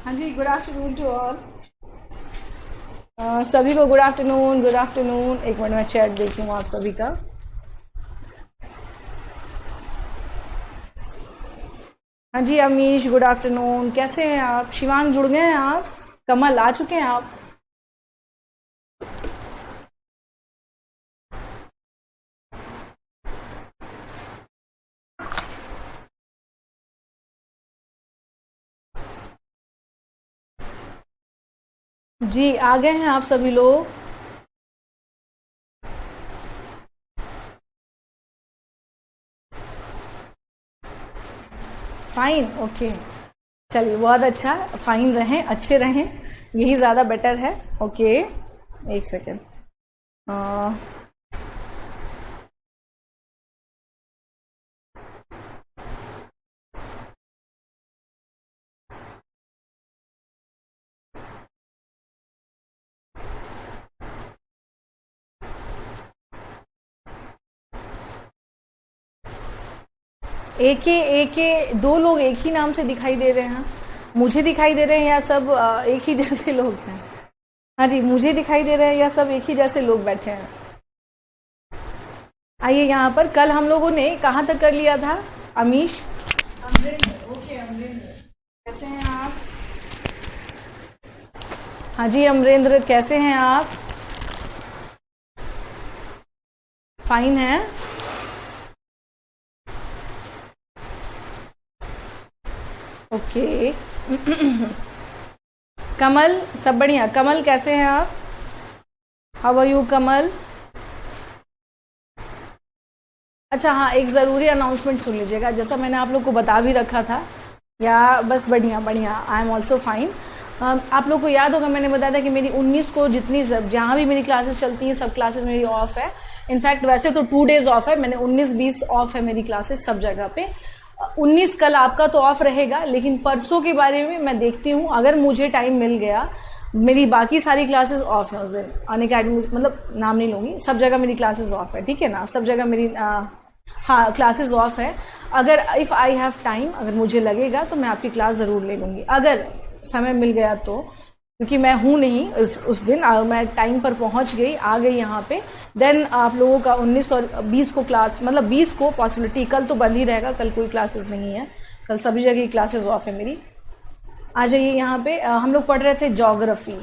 हाँ जी, good afternoon to all. सभी को गुड आफ्टरनून, गुड आफ्टरनून। एक मिनट में चैट देखती हूँ आप सभी का। हाँ जी अमीश, गुड आफ्टरनून। कैसे हैं आप? शिवांग जुड़ गए हैं आप? कमल आ चुके हैं आप? जी आ गए हैं आप सभी लोग? Fine, okay. चलिए बहुत अच्छा, फाइन रहें, अच्छे रहें, यही ज़्यादा बेटर है। ओके, एक सेकेंड। एक दो लोग एक ही नाम से दिखाई दे रहे हैं। मुझे दिखाई दे रहे हैं या सब एक ही जैसे लोग हैं? हाँ जी, मुझे दिखाई दे रहे हैं या सब एक ही जैसे लोग बैठे हैं? आइए यहाँ पर, कल हम लोगों ने कहाँ तक कर लिया था अमीश? अमरिंदर, ओके अमरिंदर, कैसे हैं आप? हाँ जी अमरेंद्र, कैसे हैं आप? फाइन है। ओके। कमल, सब बढ़िया? कमल कैसे हैं आप? हाउ आर यू कमल? अच्छा हाँ, एक ज़रूरी अनाउंसमेंट सुन लीजिएगा, जैसा मैंने आप लोग को बता भी रखा था। या बस बढ़िया बढ़िया, आई एम ऑल्सो फाइन। आप लोग को याद होगा मैंने बताया था कि मेरी 19 को जितनी जहाँ भी मेरी क्लासेस चलती हैं सब क्लासेस मेरी ऑफ है। इनफैक्ट वैसे तो 2 डेज ऑफ है, मैंने 19-20 ऑफ है मेरी क्लासेस सब जगह पे। 19 कल आपका तो ऑफ रहेगा, लेकिन परसों के बारे में मैं देखती हूँ, अगर मुझे टाइम मिल गया। मेरी बाकी सारी क्लासेस ऑफ है उस दिन, अनअकैडमी मतलब नाम नहीं लूंगी, सब जगह मेरी क्लासेस ऑफ है, ठीक है ना? सब जगह मेरी हाँ क्लासेस ऑफ है। अगर इफ़ आई हैव टाइम, अगर मुझे लगेगा तो मैं आपकी क्लास ज़रूर ले लूँगी, अगर समय मिल गया तो। क्योंकि मैं हूँ नहीं उस दिन, मैं टाइम पर पहुँच गई, आ गई यहाँ पे। देन आप लोगों का 19 और 20 को क्लास, मतलब 20 को पॉसिबिलिटी, कल तो बंद ही रहेगा, कल कोई क्लासेस नहीं है, कल सभी जगह क्लासेस ऑफ है मेरी। आ जाइए यहाँ पे। हम लोग पढ़ रहे थे ज्योग्राफी।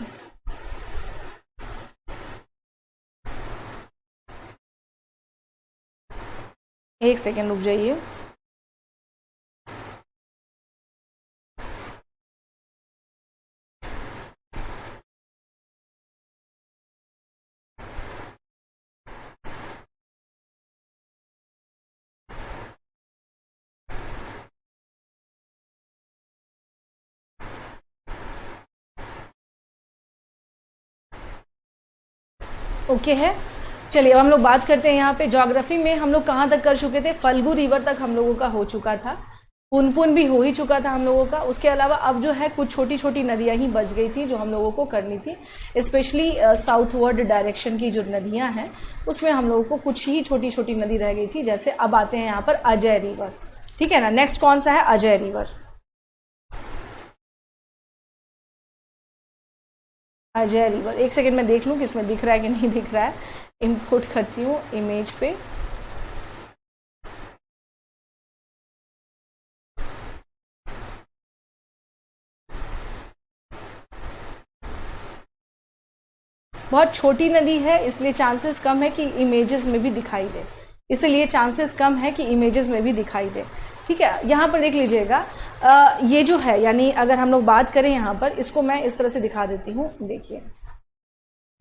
एक सेकेंड रुक जाइए। ओके है, चलिए अब हम लोग बात करते हैं यहाँ पे ज्योग्राफी में। हम लोग कहाँ तक कर चुके थे? फल्गु रिवर तक हम लोगों का हो चुका था, पुनपुन भी हो ही चुका था हम लोगों का। उसके अलावा अब जो है कुछ छोटी छोटी नदियां ही बच गई थी जो हम लोगों को करनी थी, स्पेशली साउथवर्ड डायरेक्शन की जो नदियां हैं उसमें हम लोगों को कुछ ही छोटी छोटी नदी रह गई थी। जैसे अब आते हैं यहाँ पर अजय रिवर, ठीक है ना? नेक्स्ट कौन सा है? अजय रिवर। अजय रिवर, एक सेकेंड में देख लूँ कि इसमें दिख रहा है कि नहीं दिख रहा है। इनपुट करती हूँ इमेज पे। बहुत छोटी नदी है, इसलिए चांसेस कम है कि इमेजेस में भी दिखाई दे, इसलिए चांसेस कम है कि इमेजेस में भी दिखाई दे, ठीक है? यहाँ पर देख लीजिएगा, ये जो है, यानी अगर हम लोग बात करें यहाँ पर, इसको मैं इस तरह से दिखा देती हूँ, देखिए।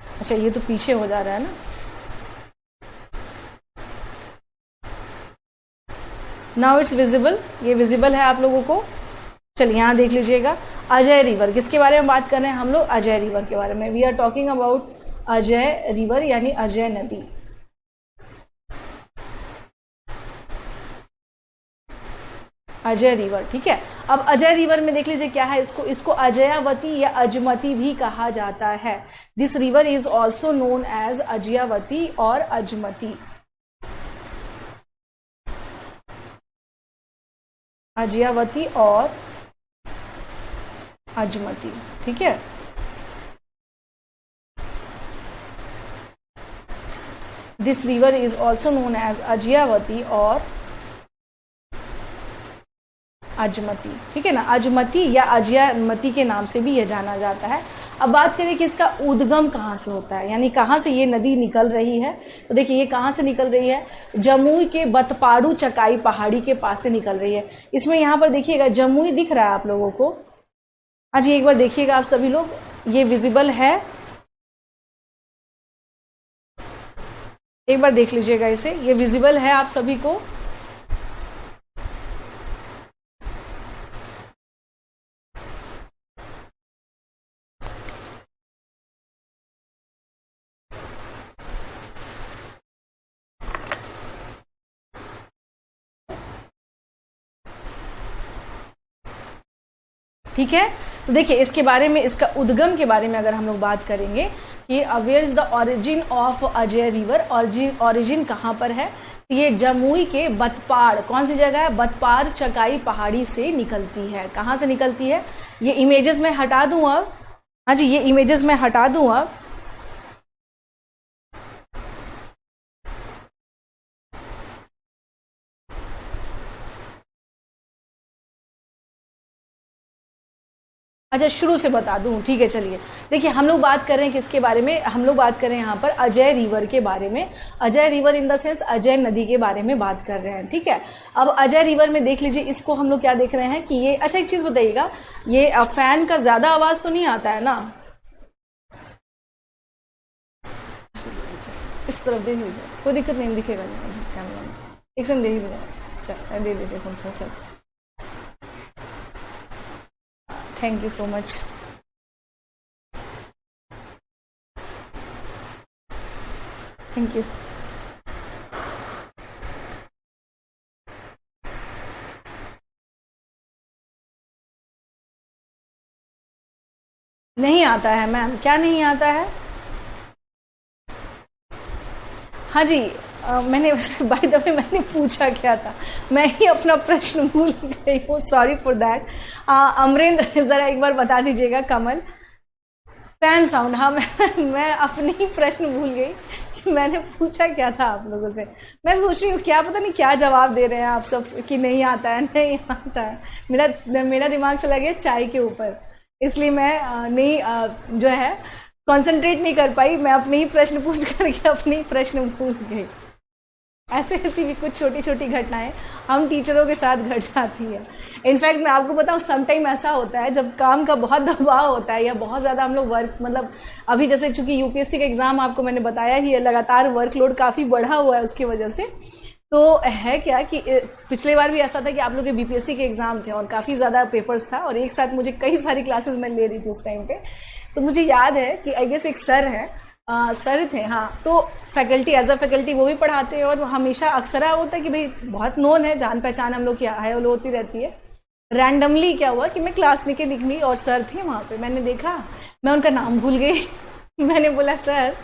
अच्छा ये तो पीछे हो जा रहा है ना। नाउ इट्स विजिबल, ये विजिबल है आप लोगों को? चलिए यहाँ देख लीजिएगा, अजय रिवर। किसके बारे में बात कर रहे हैं हम लोग? अजय रिवर के बारे में। We are talking about Ajay river, यानी अजय नदी। अजय रिवर, ठीक है। अब अजय रिवर में देख लीजिए क्या है, इसको अजयावती या अजमती भी कहा जाता है। This river is also known as Ajayavati और अजमती। अजयावती और अजमती, ठीक है। This river is also known as Ajayavati और अजमती, ठीक है ना। अजमती या अजयामती के नाम से भी यह जाना जाता है। अब बात करें कि इसका उद्गम कहाँ से होता है, यानी कहाँ से ये नदी निकल रही है। तो देखिए ये कहाँ से निकल रही है, जमुई के बतपाड़ू चकाई पहाड़ी के पास से निकल रही है। इसमें यहाँ पर देखिएगा जमुई दिख रहा है आप लोगों को। आज एक बार देखिएगा आप सभी लोग, ये विजिबल है, एक बार देख लीजिएगा इसे, ये विजिबल है आप सभी को। ठीक है। तो देखिए इसके बारे में, इसका उद्गम के बारे में अगर हम लोग बात करेंगे कि where is the origin of Ajay river, origin कहाँ पर है, तो ये जमुई के बतपाड़, कौन सी जगह है, बतपाड़ चकाई पहाड़ी से निकलती है। कहाँ से निकलती है, ये इमेजेस में हटा दूं अब। हाँ जी, ये इमेजेस में हटा दूं अब। अच्छा शुरू से बता दूं, ठीक है। चलिए देखिए हम लोग बात कर रहे हैं किसके बारे में, हम लोग बात कर रहे हैं यहाँ पर अजय रिवर के बारे में। Ajay river in the sense Ajay नदी के बारे में बात कर रहे हैं, ठीक है। अब अजय रिवर में देख लीजिए, इसको हम लोग क्या देख रहे हैं कि ये, अच्छा एक चीज बताइएगा, ये फैन का ज्यादा आवाज तो नहीं आता है ना, इस तरफ दे दीजिए, कोई दिक्कत नहीं, दिखेगा नहीं कैमरा में, एक सेकंड दे ही दीजिए, चल दे दीजिए थोड़ा सा, thank you so much. Thank you. नहीं आता है मैम, क्या नहीं आता है? हाँ जी, मैंने बाय द वे मैंने पूछा क्या था, मैं ही अपना प्रश्न भूल गई हूँ, सॉरी फॉर दैट। अमरेंद्र जरा एक बार बता दीजिएगा। कमल, फैन साउंड, हाँ मैं अपनी ही प्रश्न भूल गई कि मैंने पूछा क्या था आप लोगों से। मैं सोच रही हूँ क्या पता नहीं क्या जवाब दे रहे हैं आप सब कि नहीं आता है, नहीं आता है। मेरा दिमाग चला गया चाय के ऊपर, इसलिए मैं नहीं जो है कंसंट्रेट नहीं कर पाई। मैं अपने ही प्रश्न पूछ करके अपने ही प्रश्न भूल गई। ऐसे ऐसी भी कुछ छोटी छोटी घटनाएं हम टीचरों के साथ घट जाती है। इनफैक्ट मैं आपको बताऊं, समटाइम ऐसा होता है जब काम का बहुत दबाव होता है या बहुत ज़्यादा हम लोग वर्क, मतलब अभी जैसे चूंकि यूपीएससी का एग्ज़ाम आपको मैंने बताया ही है, लगातार वर्कलोड काफ़ी बढ़ा हुआ है उसकी वजह से। तो है क्या कि पिछले बार भी ऐसा था कि आप लोग के बीपीएससी के एग्ज़ाम थे और काफ़ी ज़्यादा पेपर्स था और एक साथ मुझे कई सारी क्लासेस मैं ले रही थी उस टाइम पे। तो मुझे याद है कि आई गेस एक सर है, सर थे, हाँ, तो फैकल्टी, एज अ फैकल्टी वो भी पढ़ाते हैं और हमेशा अक्सर होता है कि भाई बहुत नोन है, जान पहचान हम लोग की हाई होलो होती रहती है। रैंडमली क्या हुआ कि मैं क्लास लेके निकली और सर थे वहाँ पे, मैंने देखा, मैं उनका नाम भूल गई। मैंने बोला सर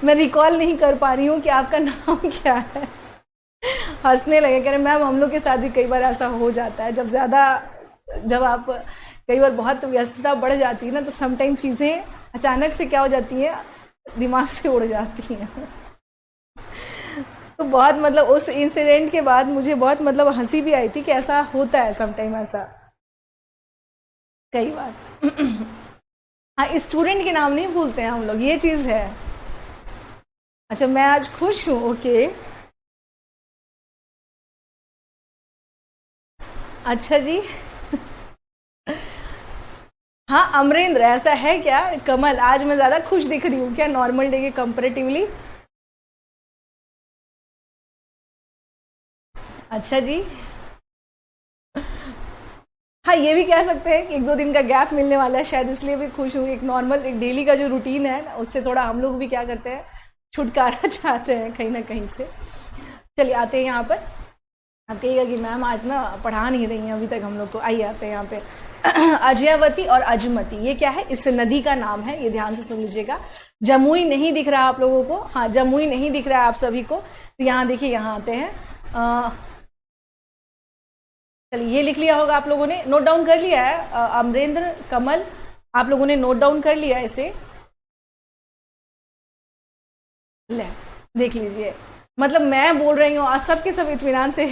मैं रिकॉल नहीं कर पा रही हूँ कि आपका नाम क्या है। हंसने लगे, कह रहे मैम हम लोग के साथ भी कई बार ऐसा हो जाता है, जब आप कई बार बहुत व्यस्तता बढ़ जाती है ना, तो समटाइम चीज़ें अचानक से क्या हो जाती है, दिमाग से उड़ जाती हैं। तो बहुत मतलब उस इंसिडेंट के बाद मुझे बहुत मतलब हंसी भी आई थी कि ऐसा होता है समटाइम, ऐसा कई बार। हाँ, स्टूडेंट के नाम नहीं भूलते हैं हम लोग, ये चीज़ है। अच्छा मैं आज खुश हूँ, ओके, अच्छा जी। हाँ अमरेंद्र, ऐसा है क्या? कमल, आज मैं ज्यादा खुश दिख रही हूँ क्या नॉर्मल डे के कंपैरेटिवली? अच्छा जी। हाँ ये भी कह सकते हैं कि एक दो दिन का गैप मिलने वाला है, शायद इसलिए भी खुश हूँ। एक नॉर्मल, एक डेली का जो रूटीन है उससे थोड़ा हम लोग भी क्या करते हैं, छुटकारा चाहते हैं कहीं ना कहीं से। चलिए आते हैं यहाँ पर। अब कहिएगा कि मैम आज ना पढ़ा नहीं रही हैं अभी तक हम लोग को। आइए आते हैं यहाँ पे। अजयावती और अजमती ये क्या है, इस नदी का नाम है, ये ध्यान से सुन लीजिएगा। जमुई नहीं दिख रहा आप लोगों को, हाँ जमुई नहीं दिख रहा है आप सभी को, तो यहाँ देखिए, यहाँ आते हैं। चलिए ये लिख लिया होगा आप लोगों ने, नोट डाउन कर लिया है। अमरेंद्र, कमल, आप लोगों ने नोट डाउन कर लिया इसे? ले देख लीजिए, मतलब मैं बोल रही हूँ आज सबके सब इत्मीनान से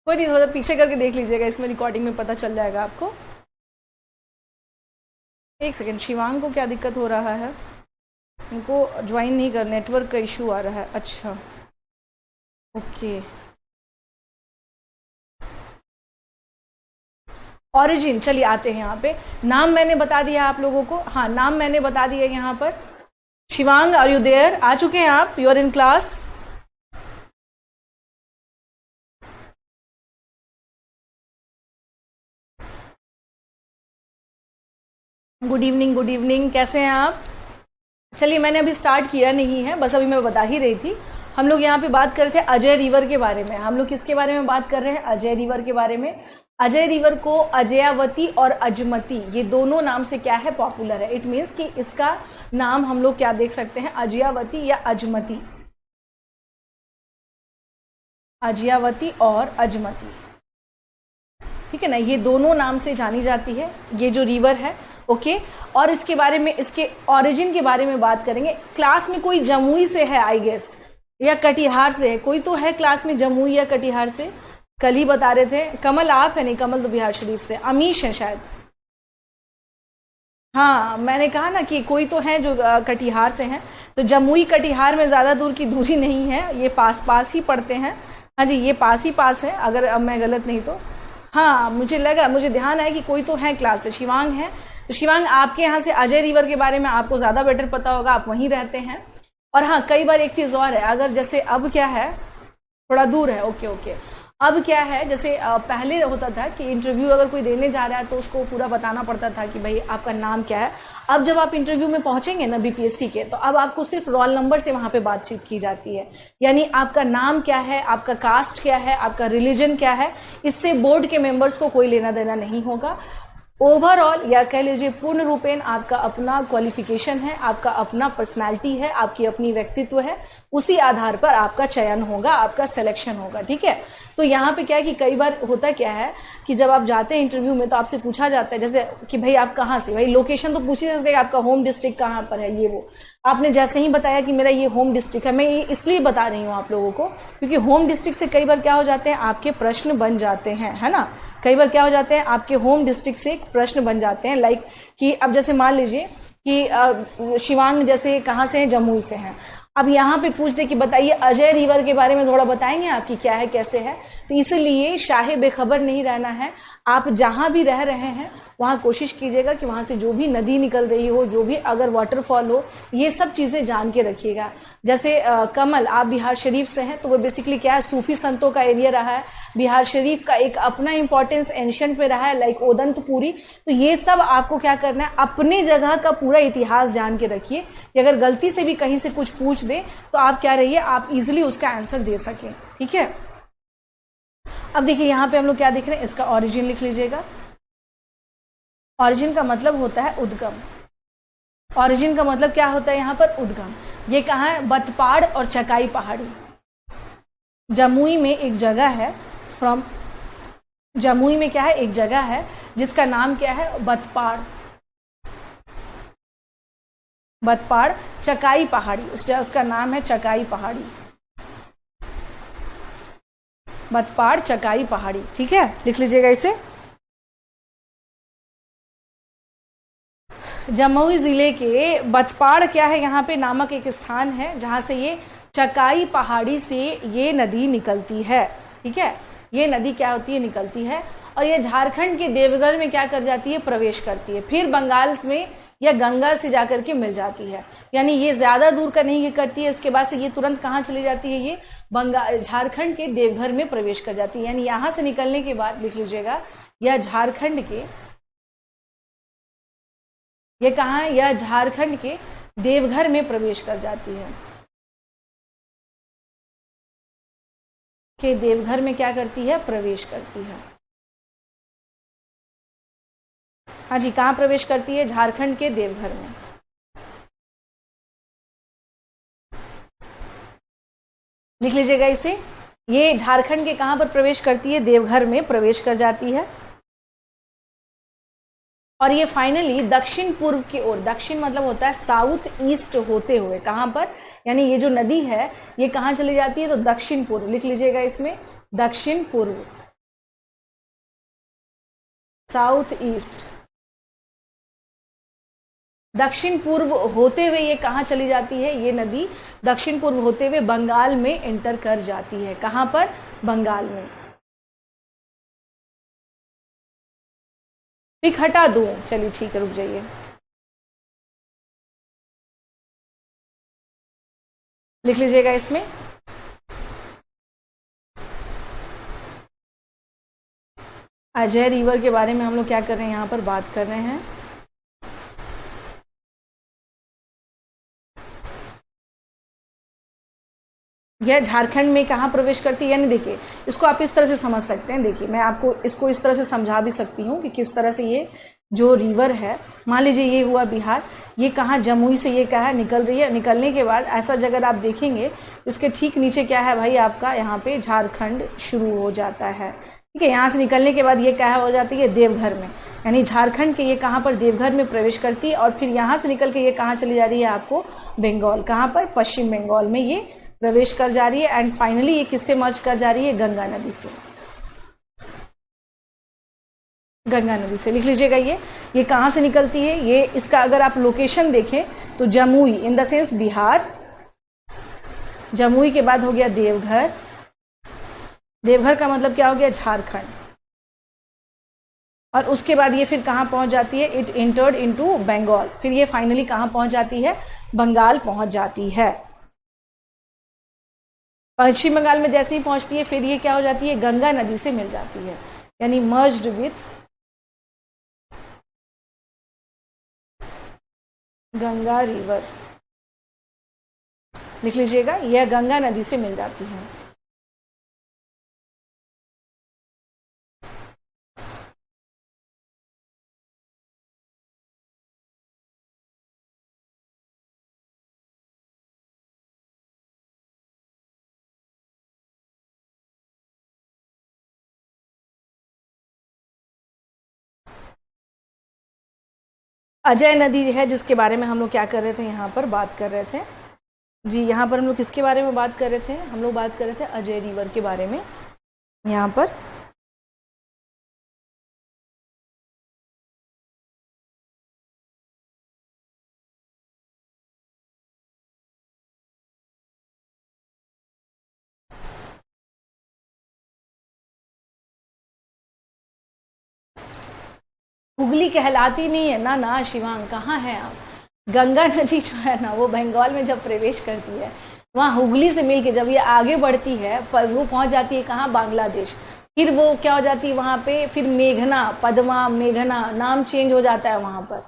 कोई नहीं, थोड़ा पीछे करके देख लीजिएगा, इसमें रिकॉर्डिंग में पता चल जाएगा आपको। एक सेकेंड, शिवांग को क्या दिक्कत हो रहा है? इनको ज्वाइन नहीं कर, नेटवर्क का इशू आ रहा है। अच्छा ओके, ऑरिजिन, चलिए आते हैं यहाँ पे। नाम मैंने बता दिया आप लोगों को, हाँ नाम मैंने बता दिया यहाँ पर। Shivang are you there? आ चुके हैं आप? You are in class? Good evening, good evening, कैसे हैं आप? चलिए मैंने अभी स्टार्ट किया नहीं है, बस अभी मैं बता ही रही थी। हम लोग यहाँ पे बात कर रहे थे अजय रिवर के बारे में। हम लोग किसके बारे में बात कर रहे हैं? अजय रिवर के बारे में। अजय रिवर को अजयावती और अजमती, ये दोनों नाम से क्या है? पॉपुलर है। इट मीन्स कि इसका नाम हम लोग क्या देख सकते हैं? अजयावती या अजमती, अजयावती और अजमती, ठीक है ना, ये दोनों नाम से जानी जाती है ये जो रिवर है। ओके, और इसके बारे में, इसके ओरिजिन के बारे में बात करेंगे। क्लास में कोई जमुई से है आई गेस, या कटिहार से है? कोई तो है क्लास में जमुई या कटिहार से, कल ही बता रहे थे। कमल आप है? नहीं, कमल तो बिहार शरीफ से। अमीश है शायद, हाँ मैंने कहा ना कि कोई तो है जो कटिहार से हैं। तो जमुई कटिहार में ज्यादा दूर की दूरी नहीं है, ये पास पास ही पड़ते हैं। हाँ जी, ये पास ही पास है, अगर अब मैं गलत नहीं तो। हाँ मुझे लगा, मुझे ध्यान है कि कोई तो है क्लास से। शिवांग है, तो शिवांग आपके यहाँ से अजय रिवर के बारे में आपको ज्यादा बेटर पता होगा, आप वहीं रहते हैं। और हाँ कई बार एक चीज और है, अगर जैसे अब क्या है, थोड़ा दूर है, ओके ओके। अब क्या है, जैसे पहले होता था कि इंटरव्यू अगर कोई देने जा रहा है तो उसको पूरा बताना पड़ता था कि भाई आपका नाम क्या है। अब जब आप इंटरव्यू में पहुंचेंगे ना बीपीएससी के, तो अब आपको सिर्फ रोल नंबर से वहां पे बातचीत की जाती है। यानी आपका नाम क्या है, आपका कास्ट क्या है, आपका रिलीजन क्या है, इससे बोर्ड के मेंबर्स को कोई लेना देना नहीं होगा। ओवरऑल या कह लीजिए पूर्ण रूपेण आपका अपना क्वालिफिकेशन है, आपका अपना पर्सनालिटी है, आपकी अपनी व्यक्तित्व है, उसी आधार पर आपका चयन होगा, आपका सिलेक्शन होगा, ठीक है। तो यहाँ पे क्या है कि कई बार होता क्या है कि जब आप जाते हैं इंटरव्यू में तो आपसे पूछा जाता है जैसे कि भाई आप कहाँ से, भाई लोकेशन तो पूछ ही सकते हैं, आपका होम डिस्ट्रिक्ट कहाँ पर है, ये वो। आपने जैसे ही बताया कि मेरा ये होम डिस्ट्रिक्ट है, मैं ये इसलिए बता रही हूँ आप लोगों को क्योंकि होम डिस्ट्रिक्ट से कई बार क्या हो जाते हैं, आपके प्रश्न बन जाते हैं, है ना। कई बार क्या हो जाते हैं, आपके होम डिस्ट्रिक्ट से प्रश्न बन जाते हैं। लाइक कि अब जैसे मान लीजिए कि शिवांग जैसे कहाँ से हैं, जमुई से हैं। अब यहाँ पे पूछ दे कि बताइए अजय रिवर के बारे में थोड़ा बताएंगे आपकी क्या है कैसे है, तो इसलिए शाहे बेखबर नहीं रहना है। आप जहां भी रह रहे हैं वहां कोशिश कीजिएगा कि वहां से जो भी नदी निकल रही हो, जो भी अगर वाटरफॉल हो, ये सब चीजें जान के रखिएगा। जैसे कमल आप बिहार शरीफ से हैं, तो वो बेसिकली क्या है, सूफी संतों का एरिया रहा है। बिहार शरीफ का एक अपना इंपॉर्टेंस एंशियंट में रहा है, लाइक ओदंतपुरी। तो ये सब आपको क्या करना है, अपने जगह का पूरा इतिहास जान के रखिए कि अगर गलती से भी कहीं से कुछ पूछ दे तो आप क्या रहिए, आप इजिली उसका आंसर दे सकें, ठीक है। अब देखिए यहाँ पे हम लोग क्या देख रहे हैं, इसका ओरिजिन लिख लीजिएगा। ओरिजिन का मतलब होता है उद्गम। ओरिजिन का मतलब क्या होता है यहाँ पर, उद्गम। ये कहाँ है, बतपाड़ और चकाई पहाड़ी। जमुई में एक जगह है, फ्रॉम जमुई में क्या है, एक जगह है जिसका नाम क्या है, बतपाड़। बतपाड़ चकाई पहाड़ी, उसका नाम है चकाई पहाड़ी। बतपाड़ चकाई पहाड़ी, ठीक है, लिख लीजिएगा इसे। जमुई जिले के बतपाड़ क्या है यहाँ पे नामक एक स्थान है जहां से ये चकाई पहाड़ी से ये नदी निकलती है, ठीक है। ये नदी क्या होती है, निकलती है, और ये झारखंड के देवघर में क्या कर जाती है, प्रवेश करती है, फिर बंगाल में या गंगा से जाकर के मिल जाती है। यानी ये ज्यादा दूर का नहीं ये करती है, इसके बाद से ये तुरंत कहाँ चली जाती है, ये बंगाल झारखंड के देवघर में प्रवेश कर जाती है। यानी यहां से निकलने के बाद लिख लीजिएगा, यह झारखंड के, ये कहाँ है, यह झारखंड के देवघर में प्रवेश कर जाती है। के देवघर में क्या करती है, प्रवेश करती है। हाँ जी, कहाँ प्रवेश करती है, झारखंड के देवघर में। लिख लीजिएगा इसे। ये झारखंड के कहां पर प्रवेश करती है? देवघर में प्रवेश कर जाती है। और ये फाइनली दक्षिण पूर्व की ओर, दक्षिण मतलब होता है साउथ ईस्ट होते हुए, कहां पर, यानी ये जो नदी है ये कहां चली जाती है? तो दक्षिण पूर्व, लिख लीजिएगा इसमें, दक्षिण पूर्व, साउथ ईस्ट, दक्षिण पूर्व होते हुए ये कहां चली जाती है? ये नदी दक्षिण पूर्व होते हुए बंगाल में एंटर कर जाती है। कहां पर? बंगाल में। पिक हटा दूं? चलिए ठीक है, रुक जाइए। लिख लीजिएगा इसमें, अजय रिवर के बारे में हम लोग क्या कर रहे हैं, यहां पर बात कर रहे हैं। यह झारखंड में कहां प्रवेश करती है, यानी देखिए इसको आप इस तरह से समझ सकते हैं। देखिए मैं आपको इसको इस तरह से समझा भी सकती हूँ कि किस तरह से ये जो रिवर है, मान लीजिए ये हुआ बिहार, ये कहाँ जमुई से ये क्या है निकल रही है। निकलने के बाद ऐसा जगह आप देखेंगे इसके ठीक नीचे क्या है भाई, आपका यहाँ पे झारखंड शुरू हो जाता है। ठीक है, यहाँ से निकलने के बाद ये क्या हो जाती है? देवघर में, यानी झारखंड के ये कहाँ पर? देवघर में प्रवेश करती है। और फिर यहाँ से निकल के ये कहाँ चली जा रही है आपको? बंगाल। कहाँ पर? पश्चिम बंगाल में ये प्रवेश कर जा रही है। एंड फाइनली ये किससे मर्ज कर जा रही है? गंगा नदी से, गंगा नदी से। लिख लीजिएगा ये कहां से निकलती है? ये इसका अगर आप लोकेशन देखें तो Jamui in the sense Bihar, Jamui के बाद हो गया देवघर, देवघर का मतलब क्या हो गया? झारखंड। और उसके बाद ये फिर कहां पहुंच जाती है? It entered into Bengal. फिर ये फाइनली कहां पहुंच जाती है? बंगाल पहुंच जाती है। पश्चिम बंगाल में जैसे ही पहुंचती है फिर ये क्या हो जाती है? गंगा नदी से मिल जाती है, यानी मर्ज्ड विथ गंगा रिवर। लिख लीजिएगा, यह गंगा नदी से मिल जाती है। अजय नदी है जिसके बारे में हम लोग क्या कर रहे थे, यहाँ पर बात कर रहे थे जी। यहाँ पर हम लोग किसके बारे में बात कर रहे थे? हम लोग बात कर रहे थे अजय रिवर के बारे में। यहाँ पर हुगली कहलाती नहीं है ना, ना शिवांग, कहाँ है आप? गंगा नदी जो है ना वो बंगाल में जब प्रवेश करती है, वहां हुगली से मिलके जब ये आगे बढ़ती है वो पहुंच जाती है कहाँ? बांग्लादेश। फिर वो क्या हो जाती है वहां पे? फिर मेघना, पद्मा, मेघना, नाम चेंज हो जाता है वहां पर,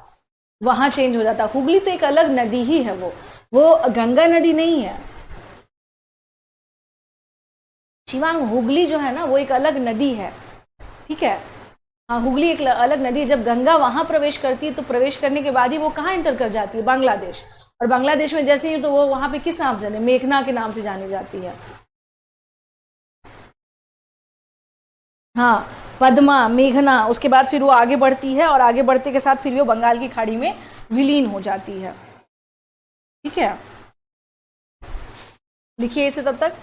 वहां चेंज हो जाता है। हुगली तो एक अलग नदी ही है, वो गंगा नदी नहीं है शिवांग। हुगली जो है ना वो एक अलग नदी है, ठीक है। हाँ, हुगली एक अलग नदी है। जब गंगा वहां प्रवेश करती है तो प्रवेश करने के बाद ही वो कहाँ एंटर कर जाती है? बांग्लादेश। और बांग्लादेश में जैसे ही तो वो वहां पे किस नाम से? मेघना के नाम से जानी जाती है। हाँ, पद्मा, मेघना, उसके बाद फिर वो आगे बढ़ती है और आगे बढ़ते के साथ फिर वो बंगाल की खाड़ी में विलीन हो जाती है। ठीक है, लिखिए इसे तब तक।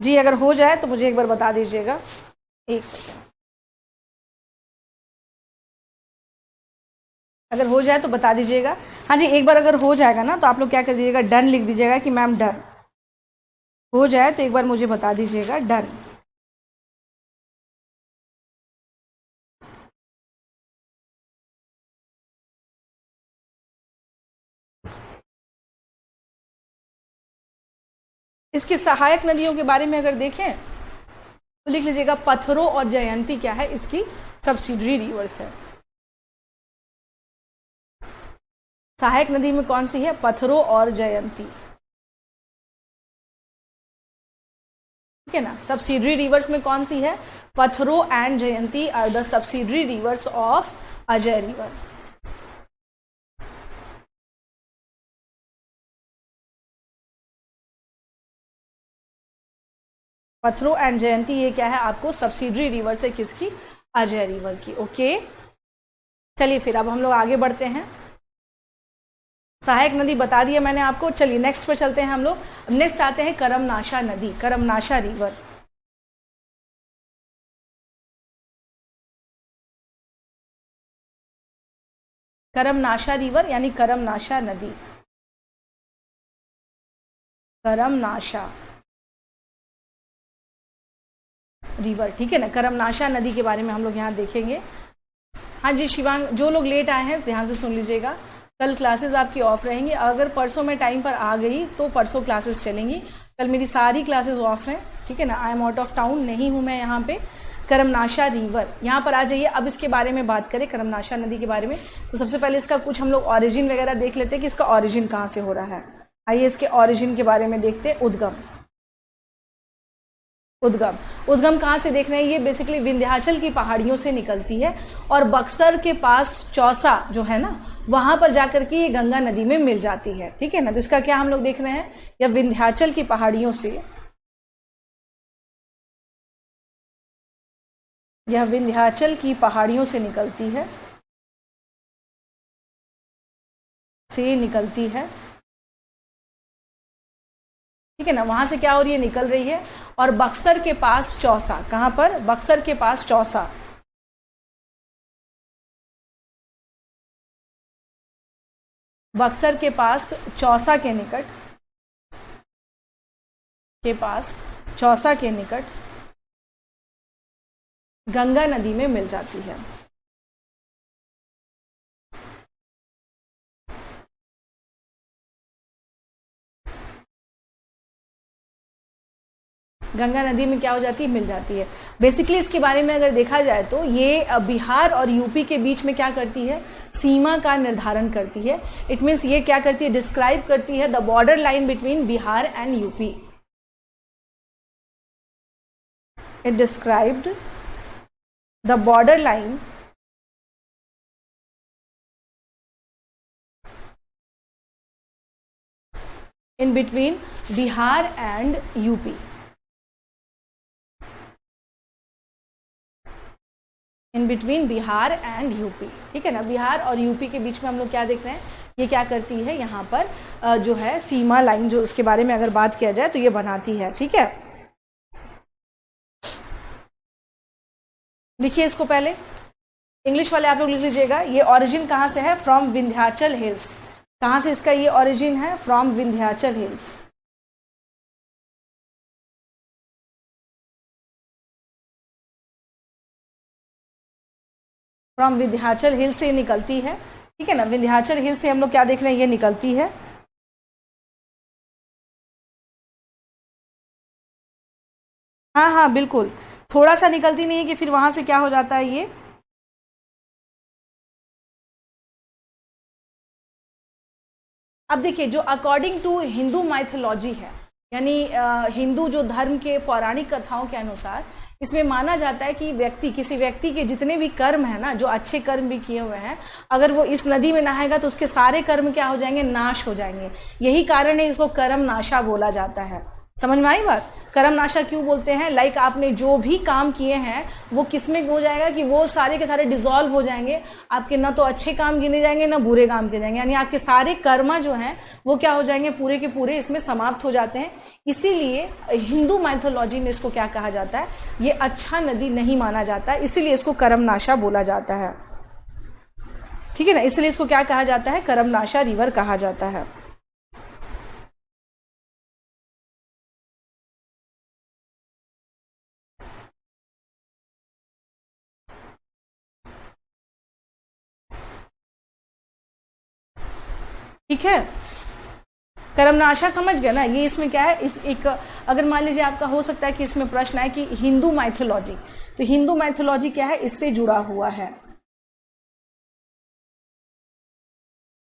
जी अगर हो जाए तो मुझे एक बार बता दीजिएगा, एक सेकेंड। अगर हो जाए तो बता दीजिएगा। हाँ जी, एक बार अगर हो जाएगा ना तो आप लोग क्या कर दीजिएगा? डन लिख दीजिएगा कि मैम डन। हो जाए तो एक बार मुझे बता दीजिएगा डन। इसकी सहायक नदियों के बारे में अगर देखें तो लिख लीजिएगा पत्थरों और जयंती क्या है? इसकी सब्सिडरी रिवर्स है। सहायक नदी में कौन सी है? पत्थरों और जयंती, ठीक है ना। सब्सिडरी रिवर्स में कौन सी है? Pathro and Jayanti are the subsidiary rivers of Ajay river. Pathro and Jayanti ये क्या है आपको सब्सिडरी रिवर से किसकी, अजय रिवर की। ओके चलिए फिर अब हम लोग आगे बढ़ते हैं। सहायक नदी बता दिया मैंने आपको। चलिए नेक्स्ट पे चलते हैं हम लोग। नेक्स्ट आते हैं करमनाशा नदी, करमनाशा रिवर। करमनाशा रिवर यानी करमनाशा नदी, करमनाशा रिवर, ठीक है ना। करमनाशा नदी के बारे में हम लोग यहाँ देखेंगे। हाँ जी शिवांग, जो लोग लेट आए हैं ध्यान से सुन लीजिएगा, कल क्लासेस आपकी ऑफ रहेंगी। अगर परसों मैं टाइम पर आ गई तो परसों क्लासेस चलेंगी, कल मेरी सारी क्लासेस ऑफ हैं, ठीक है ना। I am out of town, नहीं हूं मैं यहाँ पे। करमनाशा रिवर यहाँ पर आ जाइए। अब इसके बारे में बात करें करमनाशा नदी के बारे में, तो सबसे पहले इसका कुछ हम लोग ऑरिजिन वगैरह देख लेते हैं कि इसका ऑरिजिन कहाँ से हो रहा है। आइए इसके ऑरिजिन के बारे में देखते हैं। उद्गम, उद्गम, उद्गम कहाँ से देख रहे हैं, ये बेसिकली विंध्याचल की पहाड़ियों से निकलती है और बक्सर के पास चौसा जो है ना वहां पर जाकर के ये गंगा नदी में मिल जाती है, ठीक है ना। तो इसका क्या हम लोग देख रहे हैं, या विंध्याचल की पहाड़ियों से, यह विंध्याचल की पहाड़ियों से निकलती है, ठीक है ना। वहां से क्या हो रही है, निकल रही है और बक्सर के पास चौसा, कहां पर, बक्सर के पास चौसा, बक्सर के पास चौसा के निकट, के पास चौसा के निकट गंगा नदी में मिल जाती है। गंगा नदी में क्या हो जाती है, मिल जाती है। बेसिकली इसके बारे में अगर देखा जाए तो ये बिहार और यूपी के बीच में क्या करती है, सीमा का निर्धारण करती है। इट मीन्स ये क्या करती है, डिस्क्राइब करती है the border line between Bihar and UP. It described the border line in between Bihar and UP. In between Bihar and UP, ठीक है ना। बिहार और यूपी के बीच में हम लोग क्या देख रहे हैं, ये क्या करती है यहाँ पर जो है सीमा लाइन, जो उसके बारे में अगर बात किया जाए तो ये बनाती है, ठीक है। लिखिए इसको पहले, इंग्लिश वाले आप लोग लिख लीजिएगा। ये ओरिजिन कहाँ से है, फ्रॉम विंध्याचल हिल्स। कहाँ से इसका ये ओरिजिन है, from Vindhyachal hills. From Vindhyachal hill से निकलती है, ठीक है ना। विंध्याचल हिल से हम लोग क्या देख रहे हैं, ये निकलती है। हाँ हाँ बिल्कुल, थोड़ा सा निकलती नहीं है कि फिर वहां से क्या हो जाता है ये। अब देखिए, जो अकॉर्डिंग टू हिंदू माइथोलॉजी है, यानी हिंदू जो धर्म के पौराणिक कथाओं के अनुसार इसमें माना जाता है कि व्यक्ति, किसी व्यक्ति के जितने भी कर्म है ना, जो अच्छे कर्म भी किए हुए हैं, अगर वो इस नदी में नहाएगा तो उसके सारे कर्म क्या हो जाएंगे, नाश हो जाएंगे। यही कारण है इसको करमनाशा बोला जाता है। समझ में आई बात। करमनाशा क्यों बोलते हैं, लाइक आपने जो भी काम किए हैं वो किसमें हो जाएगा कि वो सारे के सारे डिसॉल्व हो जाएंगे। आपके ना तो अच्छे काम गिने जाएंगे ना बुरे काम गिने जाएंगे, यानी आपके सारे कर्म जो हैं वो क्या हो जाएंगे, पूरे के पूरे इसमें समाप्त हो जाते हैं। इसीलिए हिंदू माइथोलॉजी में इसको क्या कहा जाता है, ये अच्छा नदी नहीं माना जाता है, इसीलिए इसको करमनाशा बोला जाता है, ठीक है ना। इसलिए इसको क्या कहा जाता है, करमनाशा रिवर कहा जाता है। ठीक है, करमनाशा समझ गए ना। ये इसमें क्या है, इस एक अगर मान लीजिए आपका हो सकता है कि इसमें प्रश्न आए कि हिंदू माइथोलॉजी, तो हिंदू माइथोलॉजी क्या है, इससे जुड़ा हुआ है।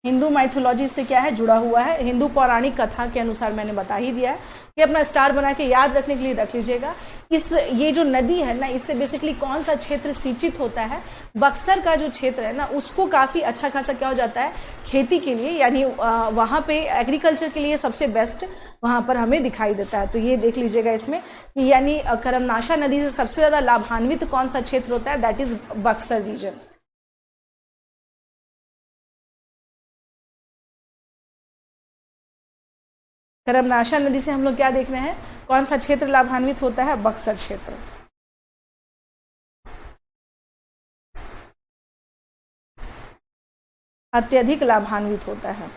हिंदू माइथोलॉजी से क्या है जुड़ा हुआ है, हिंदू पौराणिक कथा के अनुसार मैंने बता ही दिया है कि अपना स्टार बना के याद रखने के लिए रख लीजिएगा। ये जो नदी है ना, इससे बेसिकली कौन सा क्षेत्र सिंचित होता है, बक्सर का जो क्षेत्र है ना, उसको काफी अच्छा खासा क्या हो जाता है खेती के लिए, यानी वहां पे एग्रीकल्चर के लिए सबसे बेस्ट वहां पर हमें दिखाई देता है। तो ये देख लीजिएगा इसमें कि यानी करमनाशा नदी से सबसे ज्यादा लाभान्वित कौन सा क्षेत्र होता है, दैट इज बक्सर रीजन। करमनाशा नदी से हम लोग क्या देख रहे हैं, कौन सा क्षेत्र लाभान्वित होता है, बक्सर क्षेत्र। अत्यधिक लाभान्वित होता है,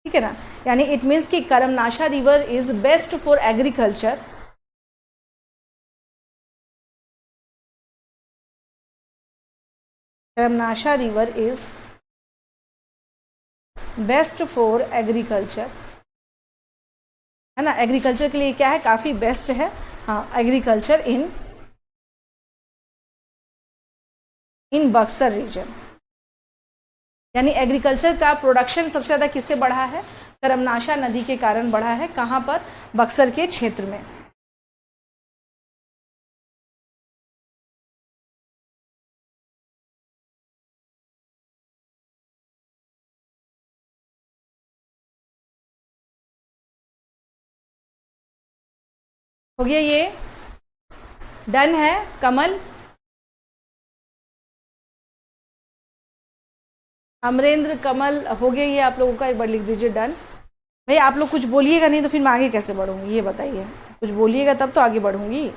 ठीक है ना। यानी इट मीन्स कि Karmanasha river is best for agriculture. Karmanasha river is best for agriculture, है ना। एग्रीकल्चर के लिए क्या है, काफी बेस्ट है। हाँ, एग्रीकल्चर इन बक्सर रीजन, यानी एग्रीकल्चर का प्रोडक्शन सबसे ज्यादा किससे बढ़ा है, करमनाशा नदी के कारण बढ़ा है। कहां पर, बक्सर के क्षेत्र में। हो गया, ये डन है कमल। अमरेंद्र कमल हो गया ये आप लोगों का, एक बार लिख दीजिए डन। भाई आप लोग कुछ बोलिएगा नहीं तो फिर मैं आगे कैसे बढ़ूंगी, ये बताइए। कुछ बोलिएगा तब तो आगे बढ़ूंगी।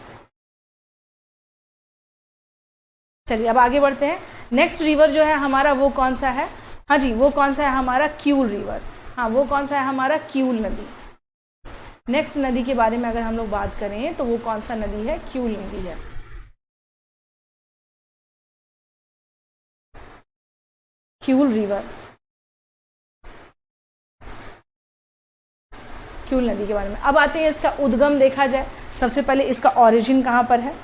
चलिए अब आगे बढ़ते हैं। नेक्स्ट रिवर जो है हमारा वो कौन सा है, हाँ जी, वो कौन सा है हमारा, क्यूल रिवर। हाँ, वो कौन सा है हमारा, क्यूल नदी। नेक्स्ट नदी के बारे में अगर हम लोग बात करें तो वो कौन सा नदी है, क्यूल नदी है। क्यूल रिवर, क्यूल नदी के बारे में। अब आते हैं इसका उद्गम देखा जाए। सबसे पहले इसका ओरिजिन कहां पर है,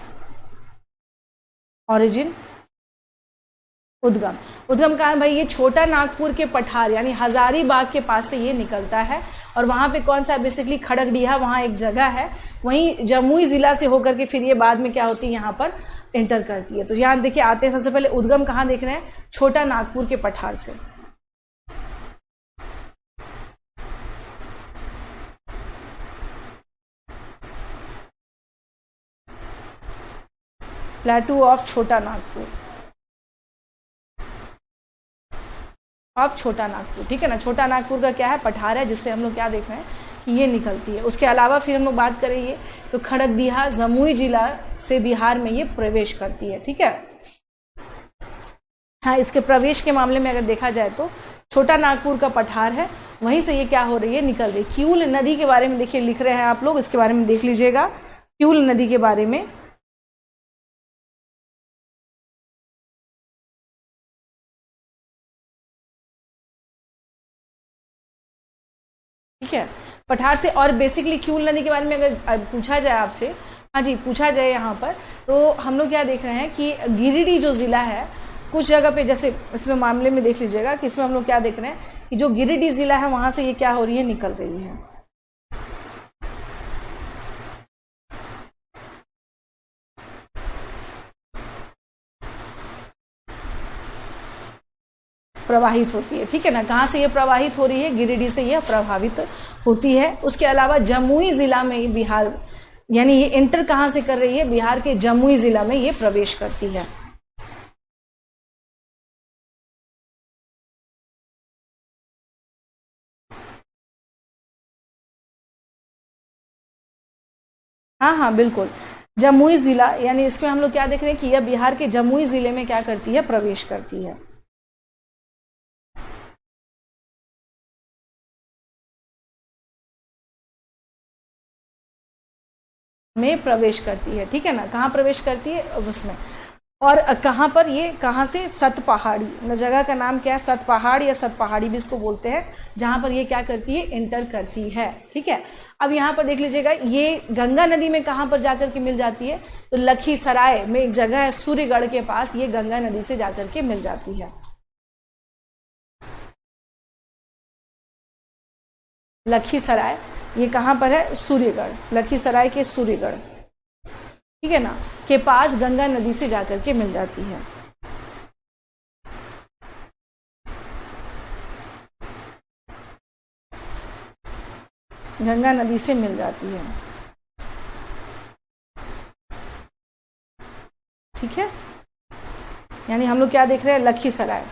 ओरिजिन, उद्गम। उद्गम कहां है भाई, ये छोटा नागपुर के पठार यानी हजारीबाग के पास से ये निकलता है। और वहां पे कौन सा, बेसिकली खड़गडीहा वहां एक जगह है, वहीं जमुई जिला से होकर के फिर ये बाद में क्या होती है, यहाँ पर एंटर करती है। तो यहाँ देखिए आते हैं, सबसे पहले उद्गम कहां देख रहे हैं, छोटा नागपुर के पठार से। प्लेटू ऑफ छोटा नागपुर, ऑफ छोटा नागपुर, ठीक है ना। छोटा नागपुर का क्या है, पठार है, जिससे हम लोग क्या देख रहे हैं कि ये निकलती है। उसके अलावा फिर हम लोग बात करेंगे तो खड़गदीहा जमुई जिला से बिहार में ये प्रवेश करती है, ठीक है। हाँ, इसके प्रवेश के मामले में अगर देखा जाए तो छोटा नागपुर का पठार है, वहीं से ये क्या हो रही है, निकल रही। क्यूल नदी के बारे में देखिए लिख रहे हैं आप लोग, इसके बारे में देख लीजिएगा, क्यूल नदी के बारे में। ठीक है, पठार से। और बेसिकली क्यूल नदी के बारे में अगर पूछा जाए आपसे, हाँ जी, पूछा जाए यहाँ पर, तो हम लोग क्या देख रहे हैं कि गिरिडीह जो जिला है, कुछ जगह पे जैसे इसमें मामले में देख लीजिएगा कि इसमें हम लोग क्या देख रहे हैं कि जो गिरिडीह जिला है वहां से ये क्या हो रही है, निकल रही है। प्रवाहित होती है, ठीक है ना। कहां से ये प्रवाहित हो रही है, गिरिडीह से ये प्रभावित होती है। उसके अलावा जमुई जिला में बिहार, यानी ये एंटर कहां से कर रही है, बिहार के जमुई जिला में ये प्रवेश करती है। हाँ हाँ बिल्कुल, जमुई जिला, यानी इसमें हम लोग क्या देख रहे हैं कि यह बिहार के जमुई जिले में क्या करती है, प्रवेश करती है, में प्रवेश करती है, ठीक है ना। कहाँ प्रवेश करती है, उसमें। और कहाँ पर, ये कहाँ से, सतपहाड़ी, जगह का नाम क्या है, सतपहाड़ या सतपहाड़ी भी इसको बोलते हैं, जहां पर ये क्या करती है, एंटर करती है। ठीक है, अब यहाँ पर देख लीजिएगा, ये गंगा नदी में कहाँ पर जाकर के मिल जाती है, तो लखीसराय में एक जगह है सूर्यगढ़ के पास, ये गंगा नदी से जाकर के मिल जाती है। लखीसराय ये कहाँ पर है, सूर्यगढ़, लखीसराय के सूर्यगढ़, ठीक है ना, के पास गंगा नदी से जाकर के मिल जाती है। गंगा नदी से मिल जाती है। ठीक है, यानी हम लोग क्या देख रहे हैं, Lakhisarai.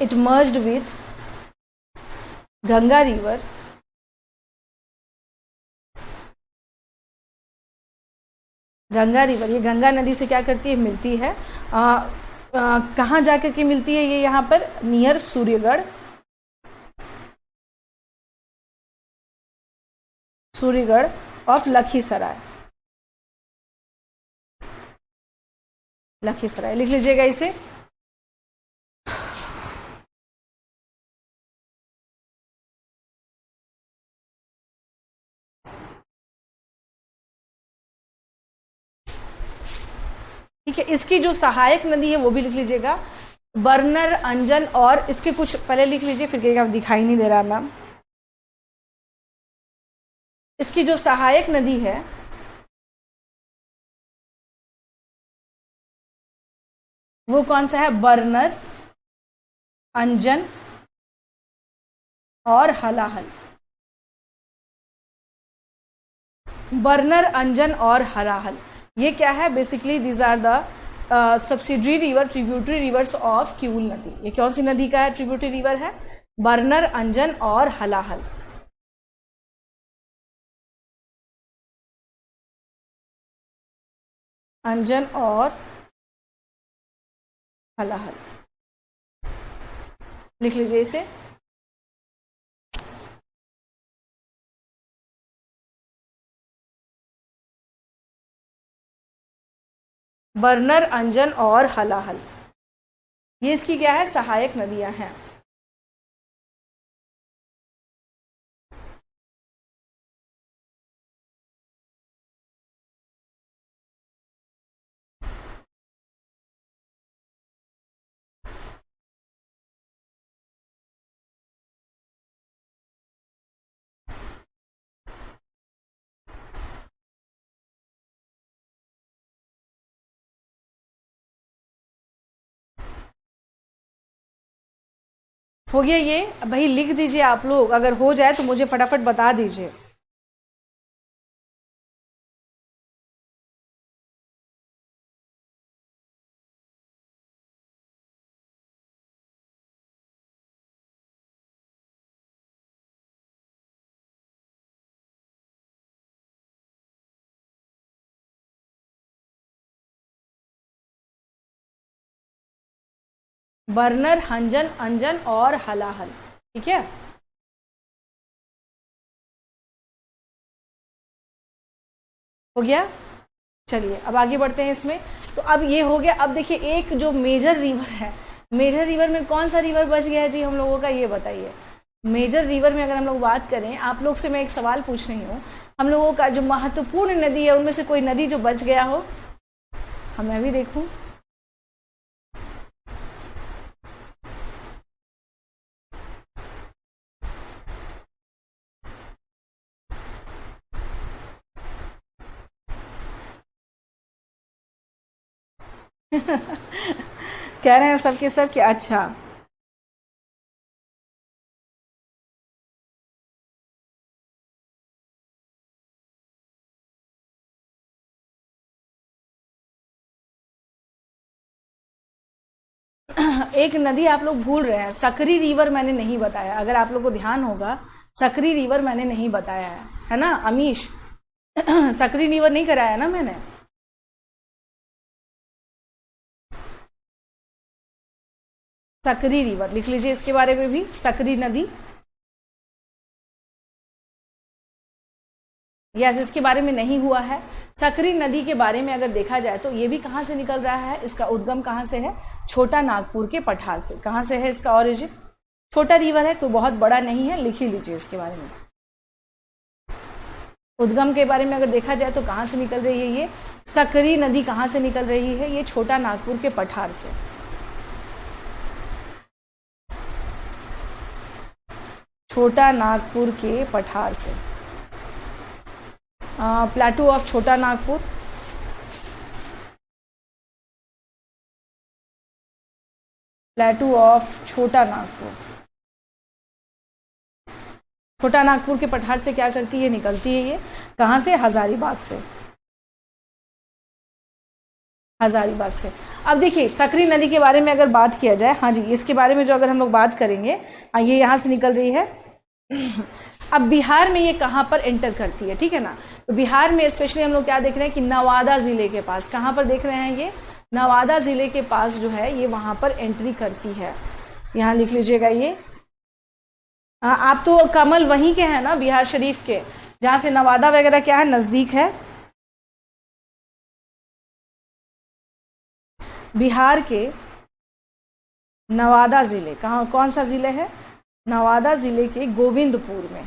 It merged with Ganga river ये गंगा नदी से क्या करती है, मिलती है। कहाँ जाकर के मिलती है ये, यहाँ पर नियर सूर्यगढ़, सूर्यगढ़ ऑफ लखीसराय। लखीसराय लिख लीजिएगा इसे। ठीक है, इसकी जो सहायक नदी है वो भी लिख लीजिएगा, बरनर, अंजन, और इसके कुछ पहले लिख लीजिए, फिर कहेगा दिखाई नहीं दे रहा मैम। इसकी जो सहायक नदी है वो कौन सा है, बरनर, अंजन और हलाहल। बरनर, अंजन और हलाहल ये क्या है, basically these are the subsidiary river, tributary rivers of Kiul नदी। ये कौन सी नदी का है, ट्रिब्यूटरी रिवर है, बरनर, अंजन और हलाहल। अंजन और हलाहल लिख लीजिए इसे। बरनर, अंजन और हलाहल ये इसकी क्या है, सहायक नदियां हैं। हो गया ये, भाई लिख दीजिए आप लोग, अगर हो जाए तो मुझे फटाफट बता दीजिए। बरनर, हंजन, अंजन और हलाहल। ठीक है, हो गया। चलिए अब आगे बढ़ते हैं इसमें। तो अब ये हो गया। अब देखिए एक जो मेजर रिवर है, मेजर रिवर में कौन सा रिवर बच गया है जी हम लोगों का, ये बताइए। मेजर रिवर में अगर हम लोग बात करें, आप लोग से मैं एक सवाल पूछ रही हूँ, हम लोगों का जो महत्वपूर्ण नदी है उनमें से कोई नदी जो बच गया हो, हम मैं भी देखूं। कह रहे हैं सबके सब कि अच्छा एक नदी आप लोग भूल रहे हैं, सकरी रिवर मैंने नहीं बताया, अगर आप लोग को ध्यान होगा सकरी रिवर मैंने नहीं बताया है ना अमीश। सकरी रिवर नहीं कराया ना मैंने। सकरी रिवर लिख लीजिए इसके बारे में भी, सकरी नदी। यस, इसके बारे में नहीं हुआ है। सकरी नदी के बारे में अगर देखा जाए तो ये भी कहाँ से निकल रहा है, इसका उद्गम कहाँ से है, छोटा नागपुर के पठार से। कहाँ से है इसका ओरिजिन, छोटा रिवर है, कोई बहुत बड़ा नहीं है, लिख ही लीजिए इसके बारे में। उद्गम के बारे में अगर देखा जाए तो कहाँ से निकल रही है ये, सकरी नदी कहाँ से निकल रही है, ये छोटा नागपुर के पठार से। छोटा नागपुर के पठार से, प्लेटू ऑफ छोटा नागपुर, प्लेटू ऑफ छोटा नागपुर। छोटा नागपुर के पठार से क्या करती है, निकलती है ये कहां से, हजारीबाग से, हजारीबाग से। अब देखिए सकरी नदी के बारे में अगर बात किया जाए, हाँ जी, इसके बारे में जो अगर हम लोग बात करेंगे, ये यहां से निकल रही है। अब बिहार में ये कहां पर एंटर करती है, ठीक है ना। तो बिहार में स्पेशली हम लोग क्या देख रहे हैं कि नवादा जिले के पास, कहां पर देख रहे हैं, ये नवादा जिले के पास जो है ये वहां पर एंट्री करती है। यहां लिख लीजिएगा ये। आप तो कमल वहीं के हैं ना, बिहार शरीफ के, जहां से नवादा वगैरह क्या है, नजदीक है। बिहार के नवादा जिले, कहां, कौन सा जिले है, नवादा जिले के गोविंदपुर में।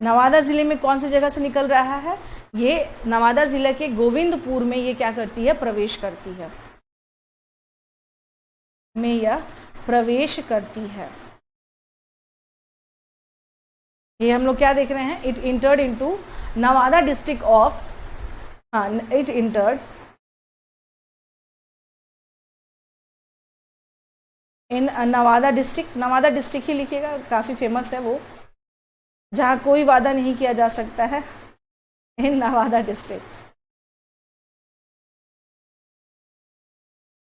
नवादा जिले में कौन सी जगह से निकल रहा है, ये नवादा जिले के गोविंदपुर में ये क्या करती है, प्रवेश करती है, में यह प्रवेश करती है। ये हम लोग क्या देख रहे हैं, it entered into Nawada district of, हाँ, it entered in Nawada district. Nawada district ही लिखिएगा, काफी फेमस है वो, जहां कोई वादा नहीं किया जा सकता है, इन नवादा डिस्ट्रिक्ट,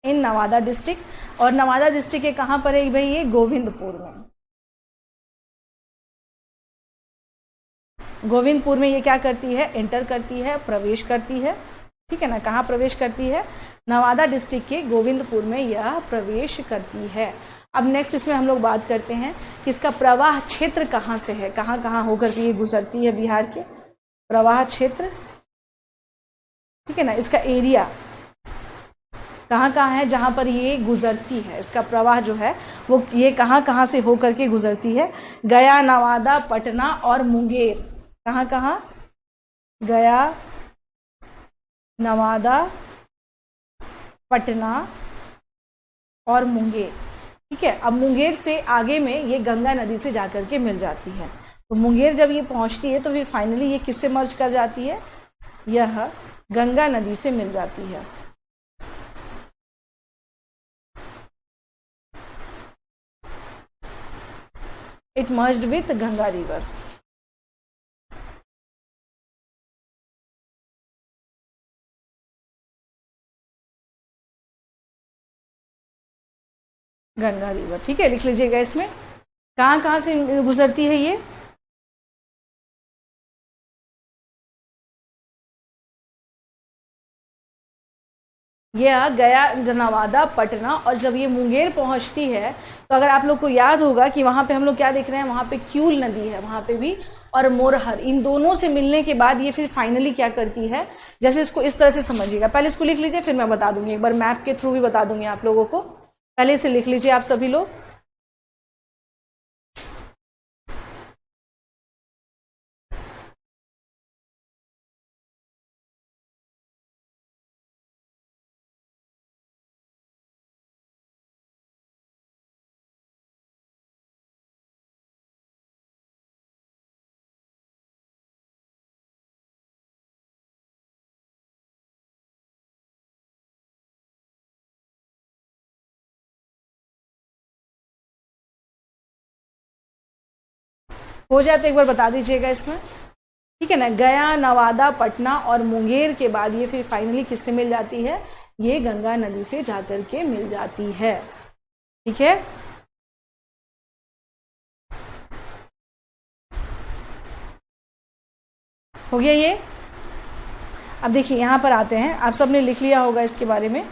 इन नवादा डिस्ट्रिक्ट। और नवादा डिस्ट्रिक्ट के कहां पर है भाई, ये गोविंदपुर में। गोविंदपुर में ये क्या करती है, एंटर करती है, प्रवेश करती है, ठीक है ना। कहां प्रवेश करती है, नवादा डिस्ट्रिक्ट के गोविंदपुर में यह प्रवेश करती है। अब नेक्स्ट इसमें हम लोग बात करते हैं कि इसका प्रवाह क्षेत्र कहां से है, कहां कहां होकर के ये गुजरती है, बिहार के प्रवाह क्षेत्र, ठीक है ना। इसका एरिया कहां कहां है जहां पर ये गुजरती है, इसका प्रवाह जो है वो ये कहां कहां से होकर के गुजरती है, गया, नवादा, पटना और मुंगेर। कहां कहां, गया, नवादा, पटना और मुंगेर, ठीक है। अब मुंगेर से आगे में ये गंगा नदी से जाकर के मिल जाती है। तो मुंगेर जब ये पहुंचती है तो फिर फाइनली ये किससे मर्ज कर जाती है, यह गंगा नदी से मिल जाती है। It merged with Ganga river. Ganga river, ठीक है, लिख लीजिएगा इसमें। कहां कहां से गुजरती है ये, यह गया, नवादा, पटना, और जब ये मुंगेर पहुंचती है तो अगर आप लोग को याद होगा कि वहां पे हम लोग क्या देख रहे हैं, वहां पे क्यूल नदी है वहां पे भी, और मोरहर, इन दोनों से मिलने के बाद ये फिर फाइनली क्या करती है, जैसे इसको इस तरह से समझिएगा, पहले इसको लिख लीजिए फिर मैं बता दूंगी, एक बार मैप के थ्रू भी बता दूंगी आप लोगों को। पहले से लिख लीजिए आप सभी लोग। हो जाए तो एक बार बता दीजिएगा इसमें, ठीक है ना। गया, नवादा, पटना और मुंगेर के बाद ये फिर फाइनली किससे मिल जाती है, ये गंगा नदी से जाकर के मिल जाती है, ठीक है। हो गया ये। अब देखिए यहां पर आते हैं, आप सबने लिख लिया होगा इसके बारे में।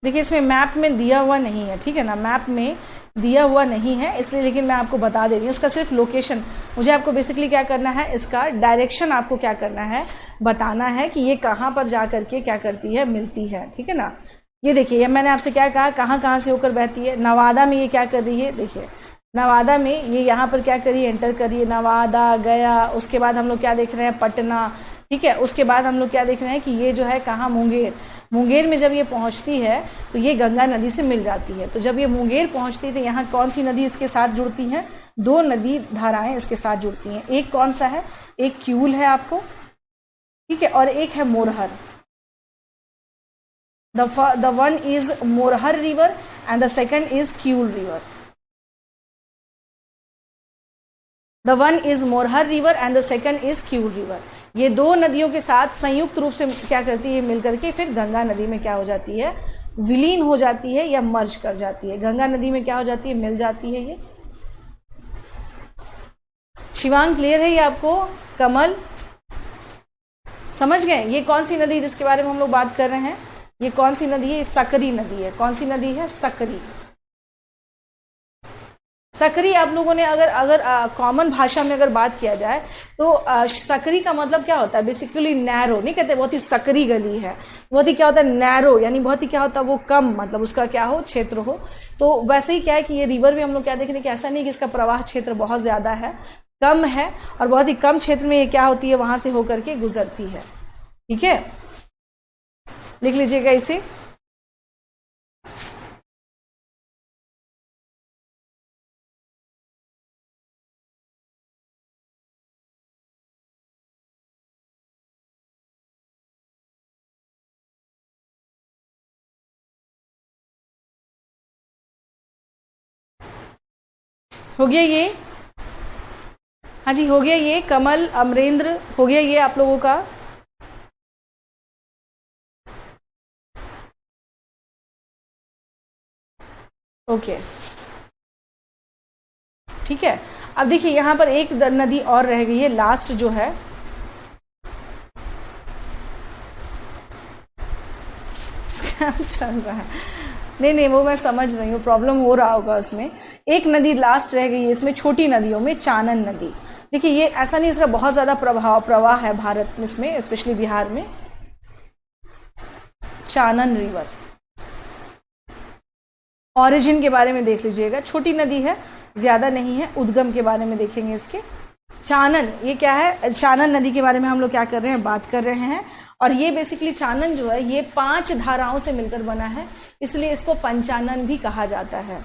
देखिए इसमें मैप में दिया हुआ नहीं है, ठीक है ना, मैप में दिया हुआ नहीं है इसलिए, लेकिन मैं आपको बता दे रही हूँ उसका सिर्फ लोकेशन। मुझे आपको बेसिकली क्या करना है, इसका डायरेक्शन आपको क्या करना है, बताना है कि ये कहाँ पर जा करके क्या करती है, मिलती है, ठीक है ना। ये देखिए, ये मैंने आपसे क्या कहा, कहाँ कहाँ से होकर बहती है, नवादा में ये क्या कर रही है, देखिए नवादा में ये यहाँ पर क्या करिए, एंटर करिए, नवादा गया। उसके बाद हम लोग क्या देख रहे हैं, पटना, ठीक है। उसके बाद हम लोग क्या देख रहे हैं कि ये जो है कहाँ, मुंगेर। मुंगेर में जब ये पहुंचती है तो ये गंगा नदी से मिल जाती है। तो जब ये मुंगेर पहुंचती है तो यहाँ कौन सी नदी इसके साथ जुड़ती हैं, दो नदी धाराएं इसके साथ जुड़ती हैं। एक कौन सा है, एक क्यूल है आपको, ठीक है, और एक है Morhar. the one is Morhar river and the second is Kiul river. The one is Morhar river and the second is Kiul river. ये दो नदियों के साथ संयुक्त रूप से क्या करती है, मिलकर के फिर गंगा नदी में क्या हो जाती है, विलीन हो जाती है या मर्ज कर जाती है। गंगा नदी में क्या हो जाती है, मिल जाती है। ये शिवांग क्लियर है ये आपको, कमल समझ गए। ये कौन सी नदी जिसके बारे में हम लोग बात कर रहे हैं, ये कौन सी नदी है, सकरी नदी है। कौन सी नदी है, सकरी। सकरी आप लोगों ने अगर कॉमन भाषा में अगर बात किया जाए तो सकरी का मतलब क्या होता है, बेसिकली नैरो। नहीं कहते बहुत ही सकरी गली है, बहुत ही क्या होता है, नैरो, यानी बहुत ही क्या होता है, वो कम, मतलब उसका क्या हो, क्षेत्र हो। तो वैसे ही क्या है कि ये रिवर भी हम लोग क्या देख रहे हैं कि ऐसा नहीं कि इसका प्रवाह क्षेत्र बहुत ज्यादा है, कम है, और बहुत ही कम क्षेत्र में ये क्या होती है, वहां से होकर के गुजरती है। ठीक है, लिख लीजिएगा इसे। हो गया ये, हाँ जी हो गया ये। कमल, अमरेंद्र, हो गया ये आप लोगों का। ओके ठीक है। अब देखिए यहां पर एक नदी और रह गई है, लास्ट जो है, स्कैम चल रहा है। नहीं वो मैं समझ रही हूँ, प्रॉब्लम हो रहा होगा उसमें। एक नदी लास्ट रह गई है इसमें, छोटी नदियों में चानन नदी। देखिए ये ऐसा नहीं, इसका बहुत ज्यादा प्रवाह है भारत में, इसमें स्पेशली बिहार में। चानन रिवर, ओरिजिन के बारे में देख लीजिएगा, छोटी नदी है, ज्यादा नहीं है। उद्गम के बारे में देखेंगे इसके। चानन ये क्या है, चानन नदी के बारे में हम लोग क्या कर रहे हैं, बात कर रहे हैं। और ये बेसिकली चानन जो है ये 5 धाराओं से मिलकर बना है, इसलिए इसको पंचानन भी कहा जाता है।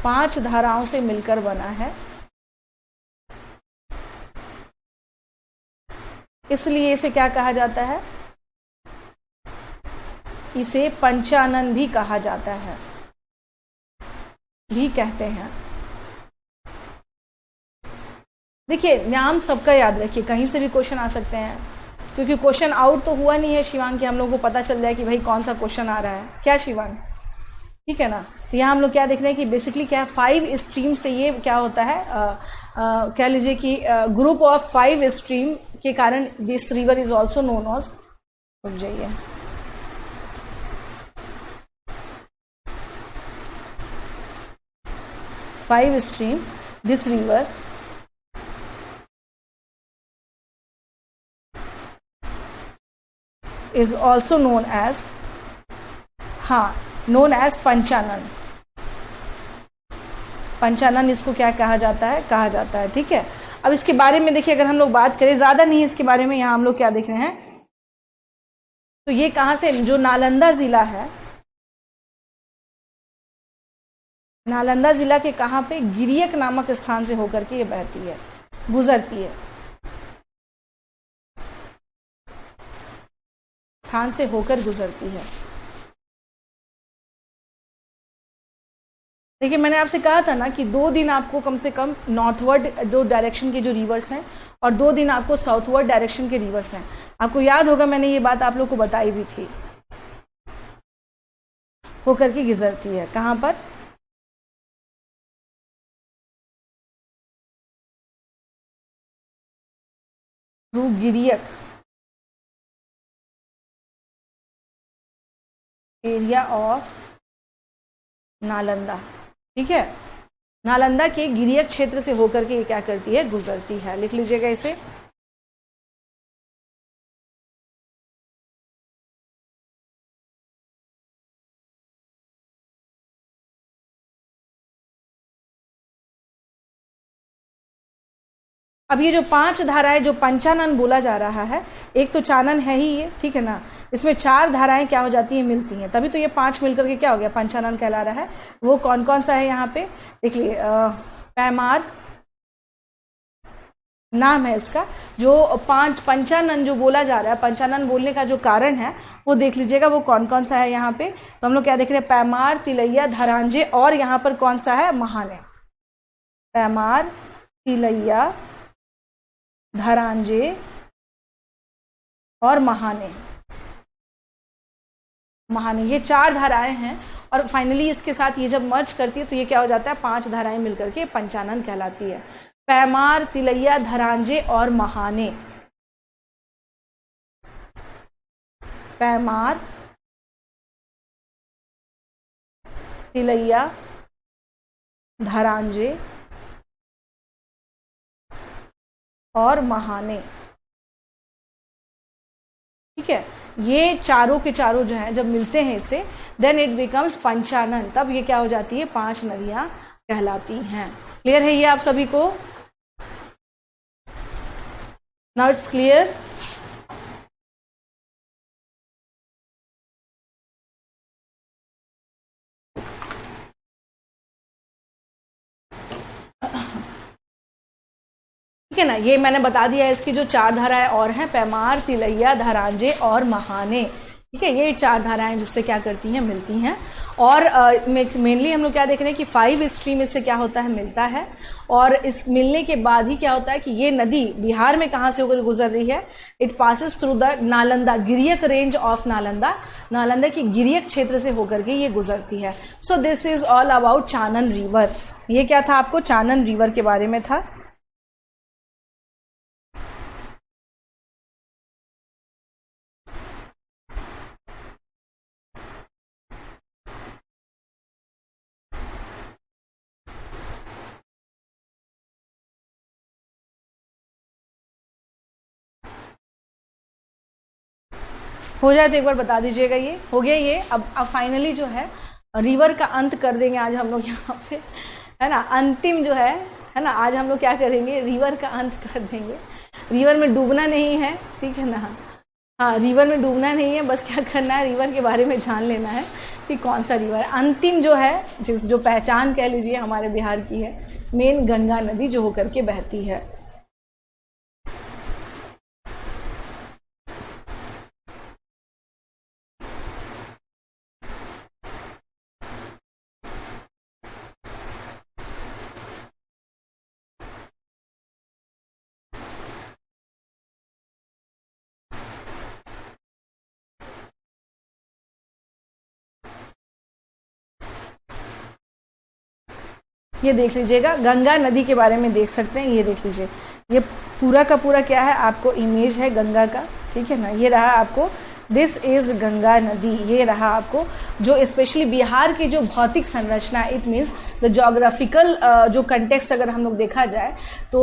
पांच धाराओं से मिलकर बना है, इसलिए इसे क्या कहा जाता है, इसे पंचानन भी कहा जाता है, भी कहते हैं। देखिए नाम सबका याद रखिए, कहीं से भी क्वेश्चन आ सकते हैं, क्योंकि क्वेश्चन आउट तो हुआ नहीं है शिवांग कि हम लोग को पता चल जाए कि भाई कौन सा क्वेश्चन आ रहा है, क्या शिवांग, ठीक है ना। तो यहाँ हम लोग क्या देख रहे हैं कि बेसिकली क्या है, 5 स्ट्रीम से ये क्या होता है, कह लीजिए कि ग्रुप ऑफ 5 स्ट्रीम के कारण this river is also known as, रुक जाइए, five stream, this river is also known as, हाँ, known as पंचानन। पंचानन इसको क्या कहा जाता है, कहा जाता है। ठीक है, अब इसके बारे में देखिए, अगर हम लोग बात करें, ज्यादा नहीं इसके बारे में, यहाँ हम लोग क्या देख रहे हैं, तो ये कहां से, जो नालंदा जिला है, नालंदा जिला के कहां पे, गिरियक नामक स्थान से होकर के ये बहती है, गुजरती है, स्थान से होकर गुजरती है। देखिए मैंने आपसे कहा था ना कि 2 दिन आपको कम से कम नॉर्थवर्ड जो डायरेक्शन के जो रिवर्स हैं, और 2 दिन आपको साउथवर्ड डायरेक्शन के रिवर्स हैं। आपको याद होगा मैंने ये बात आप लोग को बताई भी थी, होकर के गुजरती है कहां पर, भूगिरियक एरिया ऑफ नालंदा, ठीक है, नालंदा के गिरियक क्षेत्र से होकर के ये क्या करती है, गुजरती है। लिख लीजिएगा इसे। अब ये जो 5 धाराएं जो पंचानन बोला जा रहा है, एक तो चानन है ही ये, ठीक है ना, इसमें 4 धाराएं क्या हो जाती हैं, मिलती हैं, तभी तो ये 5 मिलकर के क्या हो गया, पंचानन कहला रहा है। वो कौन कौन सा है यहाँ पे देख लिए, पैमार नाम है इसका। जो 5 पंचानन जो बोला जा रहा है, पंचानन बोलने का जो कारण है वो देख लीजिएगा, वो कौन कौन सा है यहाँ पे। तो हम लोग क्या देख रहे हैं, पैमार, तिलैया, धरांजे और यहाँ पर कौन सा है, महाने। पैमार, तिलैया, धरांजे और महाने। महाने ये 4 धाराएं हैं और फाइनली इसके साथ ये जब मर्ज करती है तो ये क्या हो जाता है, 5 धाराएं मिलकर के पंचानन कहलाती है। पैमार, तिलैया, धरांजे और महाने। पैमार, तिलैया, धरांजे और महाने, ठीक है। ये चारों के चारों जो है जब मिलते हैं इसे, देन इट बिकम्स पंचानन, तब ये क्या हो जाती है, 5 नदियां कहलाती हैं। क्लियर है ये आप सभी को? Now it's clear. ठीक है ना, ये मैंने बता दिया है, इसकी जो 4 धाराएं और हैं, पैमार, तिलैया, धरांजे और महाने, ठीक है, ये 4 धाराएं जिससे क्या करती हैं, मिलती हैं। और मेनली हम लोग क्या देख रहे हैं कि 5 स्ट्रीम इससे क्या होता है, मिलता है। और इस मिलने के बाद ही क्या होता है कि ये नदी बिहार में कहाँ से होकर गुजर रही है, it passes through the Nalanda, Giriyak range of Nalanda, Nalanda की गिरियक क्षेत्र से होकर के ये गुजरती है। So this is all about Chanan river. ये क्या था, आपको चानन रिवर के बारे में था। हो जाए तो एक बार बता दीजिएगा। ये हो गया ये। अब फाइनली जो है रिवर का अंत कर देंगे आज हम लोग यहाँ पे, है ना, अंतिम जो है ना, आज हम लोग क्या करेंगे, रिवर का अंत कर देंगे। रिवर में डूबना नहीं है, ठीक है ना, हाँ, रिवर में डूबना नहीं है, बस क्या करना है, रिवर के बारे में जान लेना है कि कौन सा रिवर है। अंतिम जो है, जो पहचान कह लीजिए हमारे बिहार की है, मेन गंगा नदी जो होकर के बहती है। ये देख लीजिएगा, गंगा नदी के बारे में देख सकते हैं। ये देख लीजिए, ये पूरा का पूरा क्या है, आपको इमेज है गंगा का, ठीक है ना। ये रहा आपको, दिस इज गंगा नदी। ये रहा आपको जो स्पेशली बिहार की जो भौतिक संरचना, इट मीन्स द जोग्राफिकल जो कंटेक्स्ट अगर हम लोग देखा जाए तो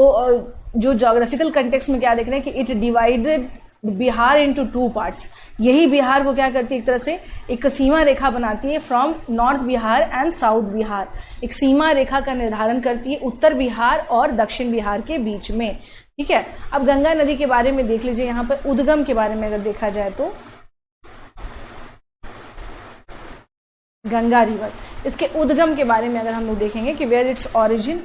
जो जोग्राफिकल कंटेक्स्ट में क्या देख रहे हैं कि it divided Bihar into 2 parts. यही बिहार को क्या करती है, एक तरह से एक सीमा रेखा बनाती है from north Bihar and south Bihar. एक सीमा रेखा का निर्धारण करती है उत्तर बिहार और दक्षिण बिहार के बीच में, ठीक है। अब गंगा नदी के बारे में देख लीजिए, यहाँ पर उद्गम के बारे में अगर देखा जाए तो गंगा रिवर, इसके उद्गम के बारे में अगर हम लोग देखेंगे कि वेयर इट्स ओरिजिन,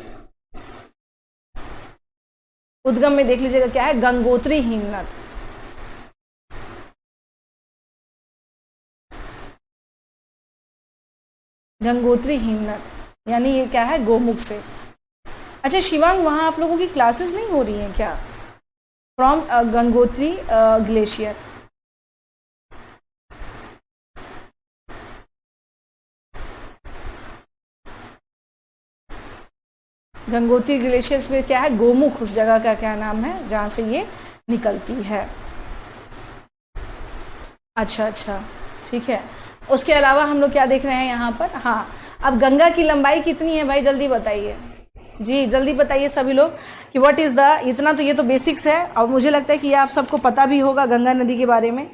उद्गम में देख लीजिएगा क्या है, गंगोत्री हिमनद। गंगोत्री हिमनद यानी ये क्या है, गोमुख से। अच्छा शिवांग, वहां आप लोगों की क्लासेस नहीं हो रही हैं क्या, from Gangotri glacier? Gangotri glacier में क्या है, गोमुख, उस जगह का क्या नाम है जहां से ये निकलती है। अच्छा अच्छा, ठीक है। उसके अलावा हम लोग क्या देख रहे हैं यहाँ पर? हाँ, अब गंगा की लंबाई कितनी है भाई, जल्दी बताइए जी, जल्दी बताइए सभी लोग कि व्हाट इज द, इतना तो ये तो बेसिक्स है और मुझे लगता है कि ये आप सबको पता भी होगा गंगा नदी के बारे में।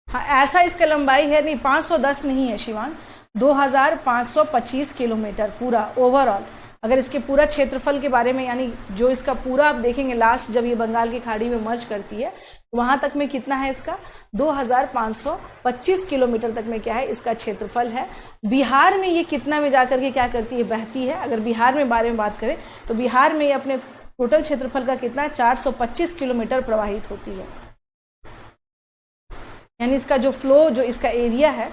हाँ, ऐसा इसका लंबाई है नहीं, 510 नहीं है शिवान, 2525 किलोमीटर पूरा ओवरऑल। अगर इसके पूरा क्षेत्रफल के बारे में, यानी जो इसका पूरा आप देखेंगे लास्ट जब ये बंगाल की खाड़ी में मर्ज करती है, वहां तक में कितना है इसका? 2525 किलोमीटर तक में क्या है इसका क्षेत्रफल है। बिहार में ये कितना में जाकर के क्या करती है? बहती है। अगर बिहार में बारे में बात करें तो बिहार में ये अपने टोटल क्षेत्रफल का कितना है? 425 किलोमीटर प्रवाहित होती है। यानी इसका जो फ्लो, जो इसका एरिया है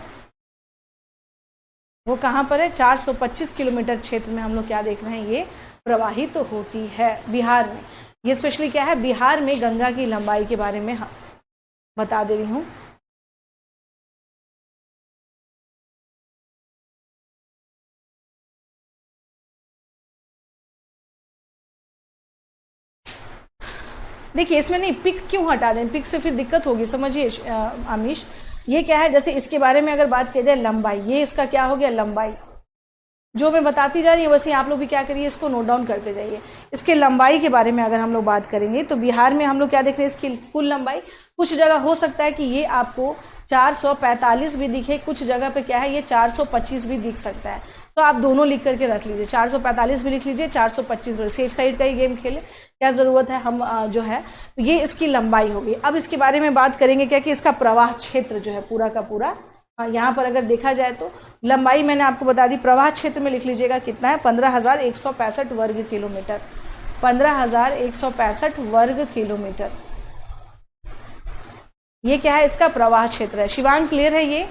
वो कहां पर है? 425 किलोमीटर क्षेत्र में हम लोग क्या देख रहे हैं, ये प्रवाहित तो होती है बिहार में। ये स्पेशली क्या है, बिहार में गंगा की लंबाई के बारे में बता दे रही हूं। देखिए इसमें नहीं, पिक क्यों हटा दें, पिक से फिर दिक्कत होगी, समझिए आमिश। ये क्या है, जैसे इसके बारे में अगर बात की जाए लंबाई, ये इसका क्या हो गया? लंबाई। जो मैं बताती जा रही हूँ वैसे आप लोग भी क्या करिए, इसको नोट डाउन करते जाइए। इसके लंबाई के बारे में अगर हम लोग बात करेंगे तो बिहार में हम लोग क्या देख रहे हैं, इसकी कुल लंबाई। कुछ जगह हो सकता है कि ये आपको 445 भी दिखे, कुछ जगह पे क्या है ये 425 भी दिख सकता है। तो आप दोनों लिख करके रख लीजिए, 445 भी लिख लीजिए, 425 भी। सेफ साइड का ही गेम खेले, क्या जरूरत है, हम जो है तो ये इसकी लंबाई होगी। अब इसके बारे में बात करेंगे क्या कि इसका प्रवाह क्षेत्र जो है पूरा का पूरा, यहाँ पर अगर देखा जाए तो लंबाई मैंने आपको बता दी, प्रवाह क्षेत्र में लिख लीजिएगा कितना है? 15,165 वर्ग किलोमीटर। 15,165 वर्ग किलोमीटर, ये क्या है? इसका प्रवाह क्षेत्र है। शिवांग क्लियर है?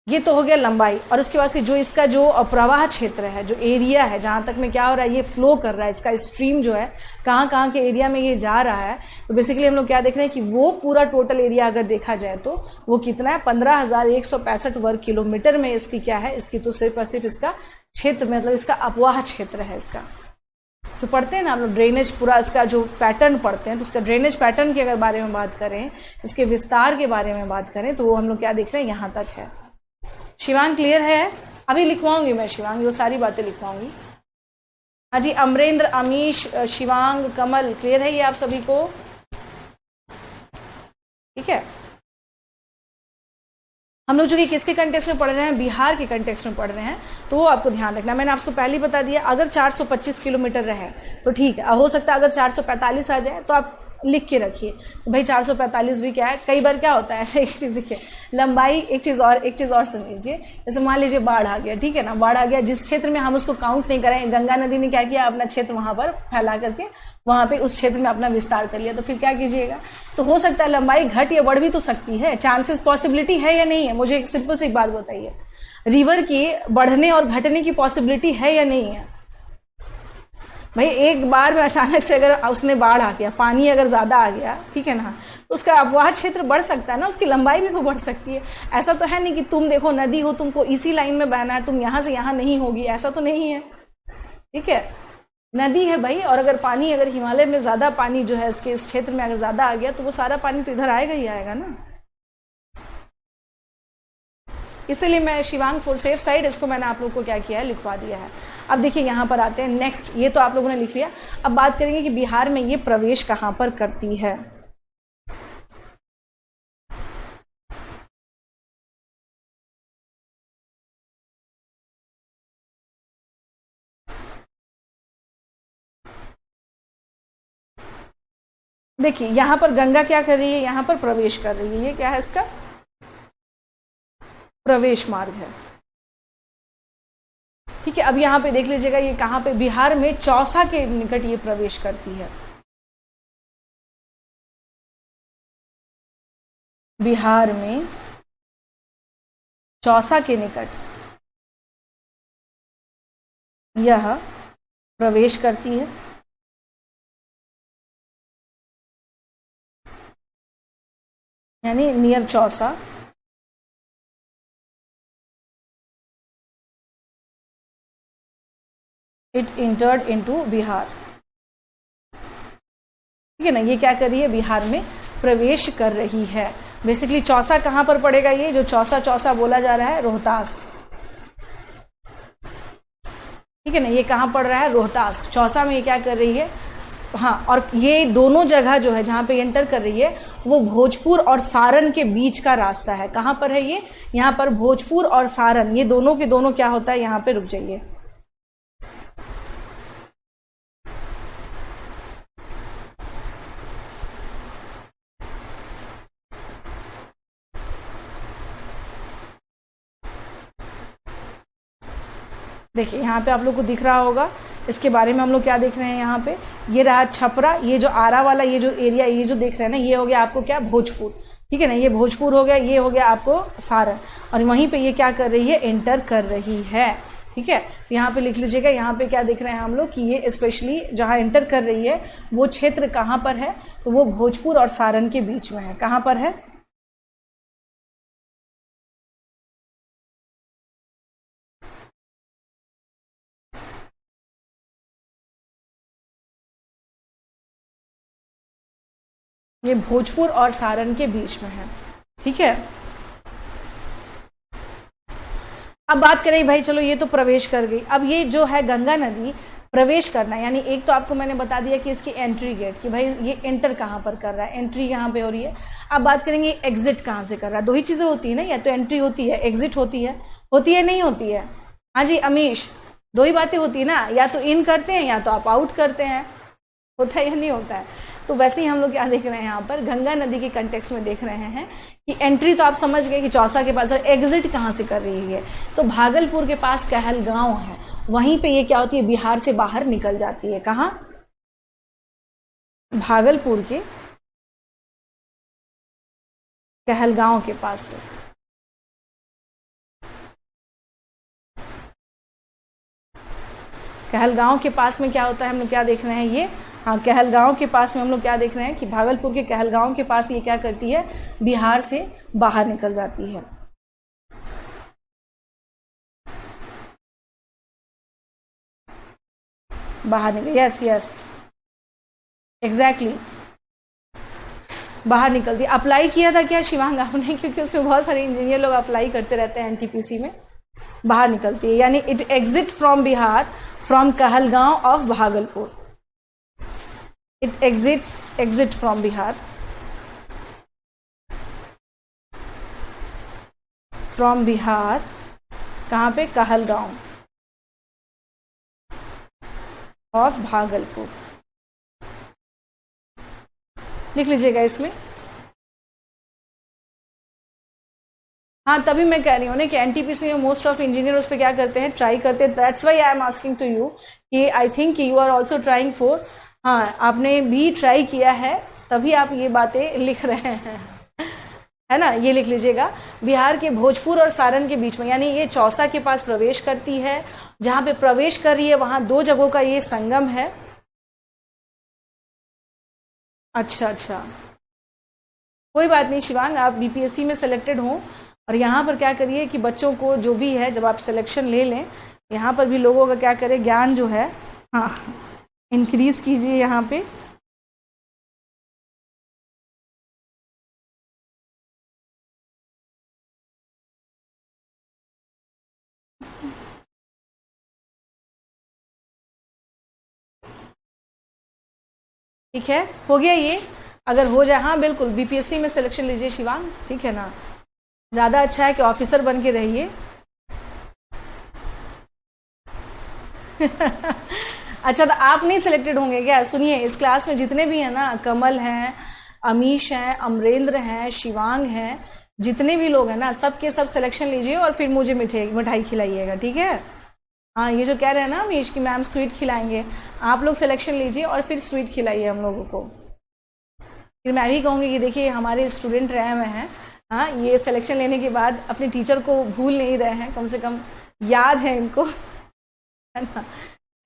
ये तो हो गया लंबाई। और उसके बाद से जो इसका जो प्रवाह क्षेत्र है, जो एरिया है, जहां तक में क्या हो रहा है, ये फ्लो कर रहा है, इसका स्ट्रीम जो है कहां कहां के एरिया में ये जा रहा है, तो बेसिकली हम लोग क्या देख रहे हैं कि वो पूरा टोटल एरिया अगर देखा जाए तो वो कितना है? 15,165 वर्ग किलोमीटर में इसकी क्या है, इसकी तो सिर्फ और सिर्फ इसका क्षेत्र, मतलब इसका अपवाह क्षेत्र है। इसका जो पढ़ते हैं ना हम लोग ड्रेनेज, पूरा इसका जो पैटर्न पढ़ते हैं, तो उसका ड्रेनेज पैटर्न के अगर बारे में बात करें, इसके विस्तार के बारे में बात करें, तो वो हम लोग क्या देख रहे हैं, यहां तक है। शिवांग क्लियर है? अभी लिखवाऊंगी मैं शिवांग, वो सारी बातें लिखवाऊंगी। हाँ जी, अमरेंद्र, अमीश, शिवांग, कमल, क्लियर है ये आप सभी को? ठीक है। हम लोग जो कि किसके कंटेक्स्ट में पढ़ रहे हैं, बिहार के कंटेक्स्ट में पढ़ रहे हैं, तो वो आपको ध्यान रखना। मैंने आपको पहले ही बता दिया, अगर 425 किलोमीटर रहे तो ठीक है, हो सकता है अगर 445 आ जाए तो आप लिख के रखिए भाई 445 भी क्या है। कई बार क्या होता है ऐसे, एक चीज देखिए, लंबाई, एक चीज और सुन लीजिए। जैसे मान लीजिए बाढ़ आ गया, ठीक है ना, बाढ़ आ गया, जिस क्षेत्र में हम उसको काउंट नहीं करें, गंगा नदी ने क्या किया, अपना क्षेत्र वहां पर फैला करके वहां पे उस क्षेत्र में अपना विस्तार कर लिया, तो फिर क्या कीजिएगा? तो हो सकता है लंबाई घट या बढ़ भी तो सकती है, चांसेस, पॉसिबिलिटी है या नहीं है? मुझे एक सिंपल सी बात बताइए, रिवर की बढ़ने और घटने की पॉसिबिलिटी है या नहीं है? भाई एक बार में अचानक से अगर उसने बाढ़ आ गया, पानी अगर ज्यादा आ गया, ठीक है ना, तो उसका अपवाह क्षेत्र बढ़ सकता है ना, उसकी लंबाई भी तो बढ़ सकती है। ऐसा तो है नहीं कि तुम देखो नदी हो, तुमको इसी लाइन में बहना है, तुम यहां से यहां नहीं होगी, ऐसा तो नहीं है। ठीक है, नदी है भाई, और अगर पानी, अगर हिमालय में ज्यादा पानी जो है इसके इस क्षेत्र में अगर ज्यादा आ गया, तो वो सारा पानी तो इधर आएगा ही आएगा ना। इसलिए मैं शिवांग फॉर सेफ साइड, इसको मैंने आप लोग को क्या किया है, लिखवा दिया है। अब देखिए यहां पर आते हैं नेक्स्ट, ये तो आप लोगों ने लिख लिया। अब बात करेंगे कि बिहार में ये प्रवेश कहां पर करती है। देखिए यहां पर गंगा क्या कर रही है, यहां पर प्रवेश कर रही है। ये क्या है, इसका प्रवेश मार्ग है। ठीक है, अब यहां पे देख लीजिएगा ये कहां पे, बिहार में चौसा के निकट ये प्रवेश करती है। बिहार में चौसा के निकट यह प्रवेश करती है। यानी near Chausa. It entered into Bihar. ठीक है ना, ये क्या कर रही है, बिहार में प्रवेश कर रही है। बेसिकली चौसा कहां पर पड़ेगा, ये जो चौसा चौसा बोला जा रहा है, रोहतास। ठीक है ना, ये कहां पड़ रहा है, रोहतास। चौसा में ये क्या कर रही है, हाँ, और ये दोनों जगह जो है जहां पे एंटर कर रही है वो भोजपुर और सारण के बीच का रास्ता है। कहां पर है ये, यहां पर भोजपुर और सारण, ये दोनों के दोनों क्या होता है, यहां पे रुक जाइए। देखिए यहाँ पे आप लोग को दिख रहा होगा, इसके बारे में हम लोग क्या देख रहे हैं, यहाँ पे ये रहा छपरा, ये जो आरा वाला ये जो एरिया, ये जो देख रहे हैं ना, ये हो गया आपको क्या, भोजपुर। ठीक है ना, ये भोजपुर हो गया, ये हो गया आपको सारण, और वहीं पे ये क्या कर रही है, एंटर कर रही है। ठीक है, तो यहाँ पे लिख लीजिएगा, यहाँ पे क्या देख रहे हैं हम लोग कि ये स्पेशली जहाँ एंटर कर रही है वो क्षेत्र कहाँ पर है, तो वो भोजपुर और सारण के बीच में है। कहाँ पर है, ये भोजपुर और सारण के बीच में है। ठीक है, अब बात करें भाई, चलो ये तो प्रवेश कर गई, अब ये जो है गंगा नदी प्रवेश करना, यानी एक तो आपको मैंने बता दिया कि इसकी एंट्री गेट, कि भाई ये एंटर कहाँ पर कर रहा है, एंट्री यहाँ पे हो रही है। अब बात करेंगे एग्जिट कहाँ से कर रहा है। दो ही चीजें होती है ना, या तो एंट्री होती है, एग्जिट होती है नहीं होती है। हाँ जी अमीश, दो ही बातें होती है ना, या तो इन करते हैं या तो आप आउट करते हैं, होता है या नहीं होता है। तो वैसे ही हम लोग क्या देख रहे हैं, यहाँ पर गंगा नदी के कंटेक्स्ट में देख रहे हैं कि एंट्री तो आप समझ गए कि चौसा के पास, और एग्जिट कहाँ से कर रही है, तो भागलपुर के पास कहलगांव है, वहीं पे ये क्या होती है, बिहार से बाहर निकल जाती है। कहाँ, भागलपुर के कहलगांव के पास से। कहलगांव के पास में क्या होता है, हम लोग क्या देख रहे हैं ये, हाँ, कहलगांव के पास में हम लोग क्या देख रहे हैं कि भागलपुर के कहलगांव के पास ये क्या करती है, बिहार से बाहर निकल जाती है। बाहर निकल, यस यस एग्जैक्टली, बाहर निकलती। अप्लाई किया था क्या शिवांग आपने, क्योंकि उसमें बहुत सारे इंजीनियर लोग अप्लाई करते रहते हैं एनटीपीसी में। बाहर निकलती है, यानी it exit from Bihar from Kahalgaon of Bhagalpur. It exit from Bihar from Bihar, कहां पे, कहलगांव ऑफ भागलपुर। लिख लीजिएगा इसमें। हाँ, तभी मैं कह रही हूँ ना कि एनटीपीसी में मोस्ट ऑफ इंजीनियर उस पर क्या करते हैं, ट्राई करते हैं। That's why I am asking to you कि I think you are also trying for, हाँ आपने भी ट्राई किया है, तभी आप ये बातें लिख रहे हैं, है ना। ये लिख लीजिएगा, बिहार के भोजपुर और सारण के बीच में, यानी ये चौसा के पास प्रवेश करती है। जहां पे प्रवेश कर रही है वहां दो जगहों का ये संगम है। अच्छा, कोई बात नहीं शिवांग, आप बीपीएससी में सिलेक्टेड हो, और यहाँ पर क्या करिए कि बच्चों को जो भी है, जब आप सिलेक्शन ले लें, यहाँ पर भी लोगों का क्या करें, ज्ञान जो है, हाँ, इंक्रीज कीजिए यहाँ पे। ठीक है, हो गया ये, अगर हो जाए, हाँ बिल्कुल बीपीएससी में सिलेक्शन लीजिए शिवांग, ठीक है ना, ज्यादा अच्छा है कि ऑफिसर बन के रहिए। अच्छा, तो आप नहीं सिलेक्टेड होंगे क्या, सुनिए, इस क्लास में जितने भी हैं ना, कमल हैं, अमीश हैं, अमरेंद्र हैं, शिवांग हैं, जितने भी लोग हैं ना, सबके सब सिलेक्शन लीजिए और फिर मुझे मिठाई खिलाइएगा, ठीक है। हाँ, ये जो कह रहे हैं ना अमीश कि मैम स्वीट खिलाएंगे, आप लोग सिलेक्शन लीजिए और फिर स्वीट खिलाइए हम लोगों को। फिर मैं भी कहूँगी कि देखिए हमारे स्टूडेंट रहे हुए हैं, हाँ, ये सिलेक्शन लेने के बाद अपने टीचर को भूल नहीं रहे हैं, कम से कम याद है इनको, है ना।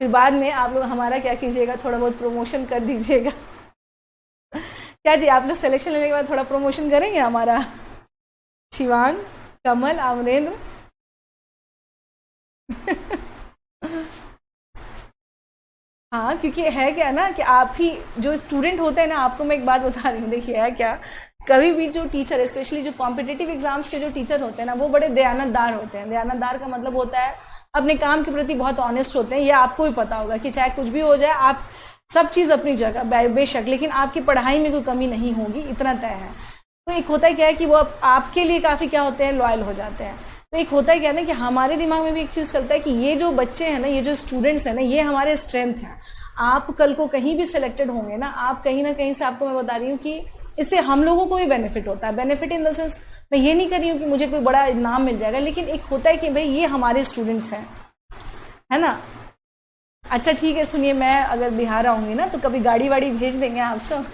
फिर बाद में आप लोग हमारा क्या कीजिएगा, थोड़ा बहुत प्रमोशन कर दीजिएगा, क्या जी आप लोग सिलेक्शन लेने के बाद थोड़ा प्रमोशन करेंगे हमारा? शिवांग, कमल, अमरेंद्र। हाँ, क्योंकि है क्या ना कि आप ही जो स्टूडेंट होते हैं ना, आपको मैं एक बात बता रही हूँ, देखिए है क्या, कभी भी जो टीचर, स्पेशली जो कॉम्पिटिटिव एग्जाम्स के जो टीचर होते हैं ना, वो बड़े दयानतदार होते हैं। दयानतदार का मतलब होता है अपने काम के प्रति बहुत ऑनेस्ट होते हैं। ये आपको भी पता होगा कि चाहे कुछ भी हो जाए, आप सब चीज अपनी जगह बेशक, लेकिन आपकी पढ़ाई में कोई कमी नहीं होगी, इतना तय है। तो एक होता है क्या है कि वो आपके लिए काफी क्या होते हैं, लॉयल हो जाते हैं। तो एक होता है क्या ना कि हमारे दिमाग में भी एक चीज चलता है कि ये जो बच्चे हैं ना, ये जो स्टूडेंट्स हैं ना, ये हमारे स्ट्रेंथ हैं। आप कल को कहीं भी सिलेक्टेड होंगे ना, आप कहीं ना कहीं से, आपको मैं बता रही हूँ कि इससे हम लोगों को भी बेनिफिट होता है। बेनिफिट इन द सेंस, मैं ये नहीं कर रही हूँ कि मुझे कोई बड़ा इनाम मिल जाएगा, लेकिन एक होता है कि भाई ये हमारे स्टूडेंट्स हैं, है ना। अच्छा ठीक है, सुनिए, मैं अगर बिहार आऊंगी ना तो कभी गाड़ी वाड़ी भेज देंगे आप सब।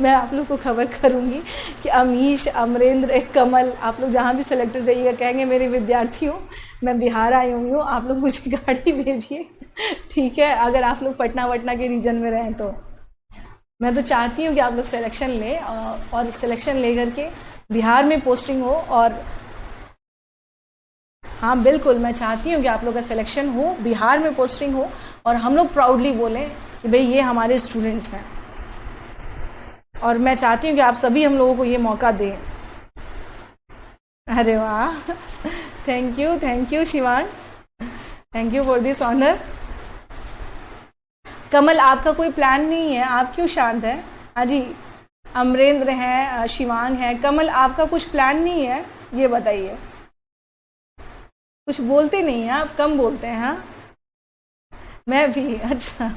मैं आप लोग को खबर करूंगी कि अमीश, अमरेंद्र, कमल, आप लोग जहाँ भी सिलेक्टेड रहिएगा, कहेंगे मेरे विद्यार्थियों मैं बिहार आई हुई हूँ, आप लोग मुझे गाड़ी भेजिए। ठीक है, अगर आप लोग पटना वटना के रीजन में रहें तो मैं तो चाहती हूँ कि आप लोग सिलेक्शन लें, और सिलेक्शन ले करके बिहार में पोस्टिंग हो। और हाँ बिल्कुल, मैं चाहती हूँ कि आप लोग का सिलेक्शन हो, बिहार में पोस्टिंग हो, और हम लोग प्राउडली बोलें कि भाई ये हमारे स्टूडेंट्स हैं। और मैं चाहती हूँ कि आप सभी हम लोगों को ये मौका दें। अरे वाह, thank you Shivan, thank you for this honour. Kamal, आपका कोई प्लान नहीं है, आप क्यों शांत हैं? हाँ जी, अमरेंद्र हैं, शिवांग हैं, कमल आपका कुछ प्लान नहीं है, ये बताइए। कुछ बोलते नहीं हैं आप, कम बोलते हैं। हाँ, मैं भी। अच्छा,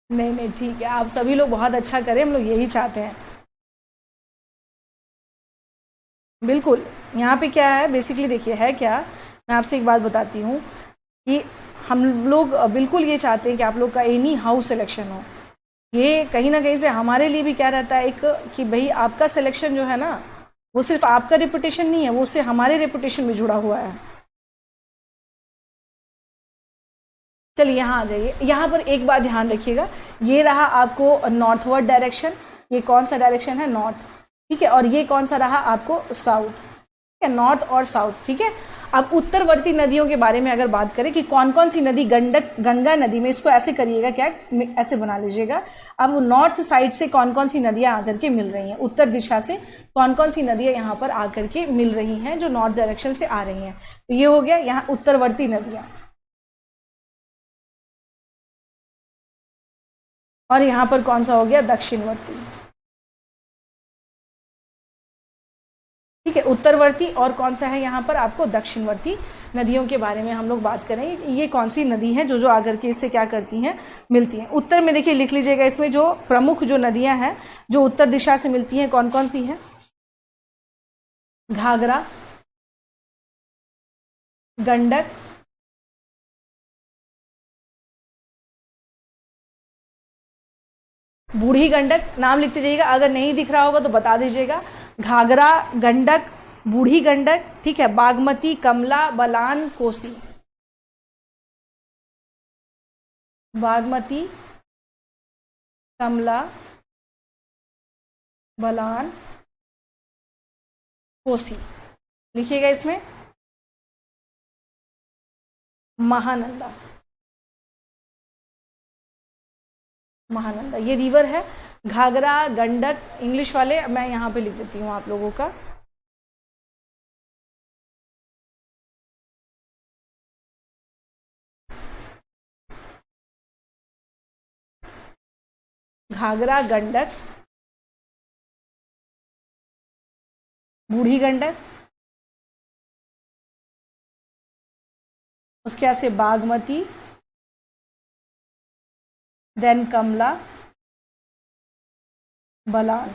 नहीं नहीं ठीक है, आप सभी लोग बहुत अच्छा करें, हम लोग यही चाहते हैं। बिल्कुल, यहाँ पे क्या है बेसिकली, देखिए है क्या, मैं आपसे एक बात बताती हूँ कि हम लोग बिल्कुल ये चाहते हैं कि आप लोग का एनी हाउ सिलेक्शन हो। ये कहीं ना कहीं से हमारे लिए भी क्या रहता है एक, कि भाई आपका सिलेक्शन जो है ना, वो सिर्फ आपका रेपुटेशन नहीं है, वो उससे हमारे रेपुटेशन भी जुड़ा हुआ है। चलिए यहाँ आ जाइए, यहाँ पर एक बात ध्यान रखिएगा, ये रहा आपको नॉर्थवर्ड डायरेक्शन, ये कौन सा डायरेक्शन है, नॉर्थ, ठीक है, और ये कौन सा रहा आपको, साउथ, ठीक है, नॉर्थ और साउथ, ठीक है। अब उत्तरवर्ती नदियों के बारे में अगर बात करें कि कौन कौन सी नदी, गंगा नदी में, इसको ऐसे करिएगा, क्या ऐसे बना लीजिएगा। अब नॉर्थ साइड से कौन कौन सी नदियां आकर के मिल रही हैं, उत्तर दिशा से कौन कौन सी नदियां यहाँ पर आकर के मिल रही हैं, जो नॉर्थ डायरेक्शन से आ रही हैं, तो ये हो गया यहाँ उत्तरवर्ती नदियां। और यहां पर कौन सा हो गया, दक्षिणवर्ती, ठीक है। उत्तरवर्ती और कौन सा है यहाँ पर आपको, दक्षिणवर्ती नदियों के बारे में हम लोग बात करेंगे। ये कौन सी नदी है जो जो आकर के इससे क्या करती हैं, मिलती हैं। उत्तर में देखिए लिख लीजिएगा, इसमें जो प्रमुख जो नदियां हैं जो उत्तर दिशा से मिलती हैं, कौन कौन सी हैं, घाघरा, गंडक, बूढ़ी गंडक, नाम लिखते जाइएगा, अगर नहीं दिख रहा होगा तो बता दीजिएगा। घाघरा, गंडक, बूढ़ी गंडक, ठीक है, बागमती, कमला, बलान, कोसी। बागमती, कमला, बलान, कोसी, लिखिएगा इसमें महानंदा। महानंदा ये रिवर है। घाघरा, गंडक, इंग्लिश वाले मैं यहाँ पे लिख देती हूँ आप लोगों का, घाघरा, गंडक, बूढ़ी गंडक, उसके बाद से बागमती, देन कमला, बलान,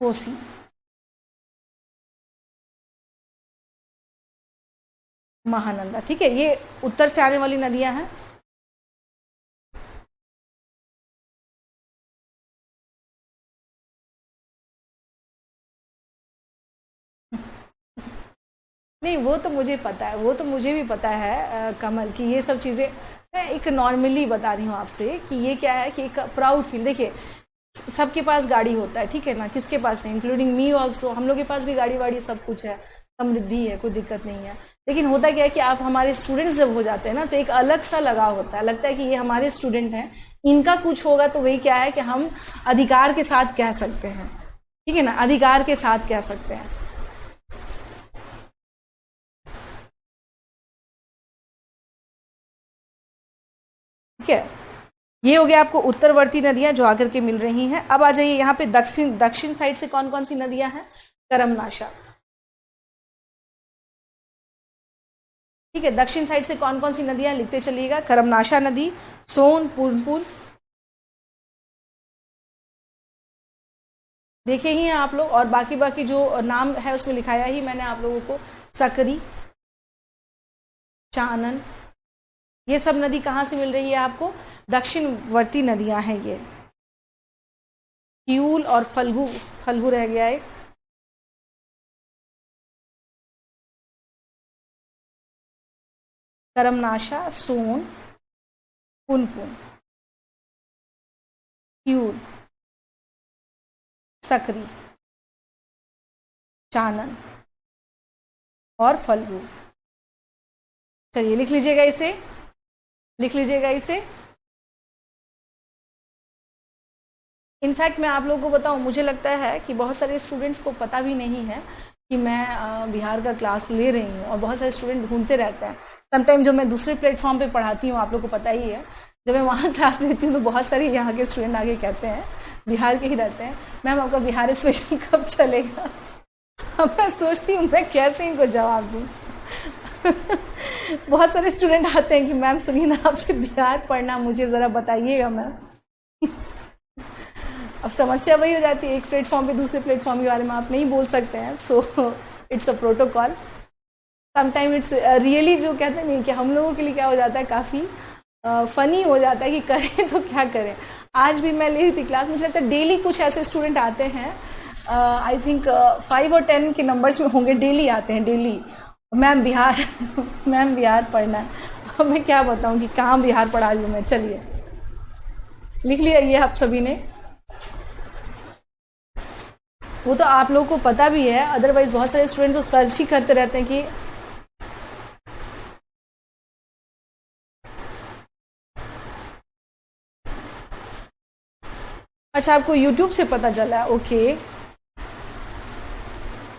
कोसी। महानंदा, ठीक है, ये उत्तर से आने वाली नदियां हैं। नहीं वो तो मुझे पता है, वो तो मुझे भी पता है कमल की ये सब चीजें, मैं एक नॉर्मली बता रही हूँ आपसे कि ये क्या है कि एक प्राउड फील। देखिए सबके पास गाड़ी होता है, ठीक है ना, किसके पास नहीं, इंक्लूडिंग मी ऑल्सो, हम लोग के पास भी गाड़ी वाड़ी सब कुछ है, समृद्धि है, कोई दिक्कत नहीं है। लेकिन होता क्या है कि आप हमारे स्टूडेंट्स जब हो जाते हैं ना तो एक अलग सा लगाव होता है, लगता है कि ये हमारे स्टूडेंट हैं, इनका कुछ होगा तो वही क्या है कि हम अधिकार के साथ कह सकते हैं, ठीक है ना, अधिकार के साथ कह सकते हैं। ठीक है, ये हो गया आपको उत्तरवर्ती नदियां जो आकर के मिल रही हैं। अब आ जाइए यहाँ पे दक्षिण साइड से कौन कौन सी नदियां हैं। करमनाशा, ठीक है, दक्षिण साइड से कौन कौन सी नदियां लिखते चलिएगा। करमनाशा नदी, सोन, पुनपुन, देखे ही हैं आप लोग, और बाकी बाकी जो नाम है उसमें लिखाया ही मैंने आप लोगों को, सकरी, चानन, ये सब नदी कहां से मिल रही है आपको, दक्षिणवर्ती नदियां हैं ये। क्यूल और फल्गु, फल्गु रह गया एक, करमनाशा, सोन, पुनपुन, क्यूल, सकरी, चानन और फल्गु। चलिए लिख लीजिएगा इसे, लिख लीजिएगा इसे। इनफैक्ट मैं आप लोगों को बताऊं, मुझे लगता है कि बहुत सारे स्टूडेंट्स को पता भी नहीं है कि मैं बिहार का क्लास ले रही हूँ, और बहुत सारे स्टूडेंट ढूंढते रहते हैं। समटाइम जो मैं दूसरे प्लेटफॉर्म पे पढ़ाती हूँ, आप लोग को पता ही है, जब मैं वहाँ क्लास लेती हूँ तो बहुत सारे यहाँ के स्टूडेंट आगे कहते हैं, बिहार के ही रहते हैं, मैम आपका बिहार स्पेशल कब चलेगा। अब मैं सोचती हूँ मैं कैसे इनको जवाब दूँ। बहुत सारे स्टूडेंट आते हैं कि मैम सुनिए ना, आपसे बिहार पढ़ना, मुझे ज़रा बताइएगा मैम। अब समस्या वही हो जाती है, एक प्लेटफॉर्म पे दूसरे प्लेटफॉर्म के बारे में आप नहीं बोल सकते हैं, so it's a protocol. Sometime it's really, जो कहते हैं नहीं कि हम लोगों के लिए क्या हो जाता है, काफ़ी फनी हो जाता है कि करें तो क्या करें। आज भी मैं ले रही थी क्लास, मुझे लगता है डेली कुछ ऐसे स्टूडेंट आते हैं, आई थिंक 5 और 10 के नंबर्स में होंगे, डेली आते हैं, daily, ma'am Bihar ma'am Bihar पढ़ना है। अब मैं क्या बताऊं कि कहाँ बिहार पढ़ा रही हूँ मैं। चलिए लिख लिया ये आप सभी ने, वो तो आप लोगों को पता भी है, अदरवाइज बहुत सारे स्टूडेंट तो सर्च ही करते रहते हैं कि अच्छा आपको YouTube से पता चला, ओके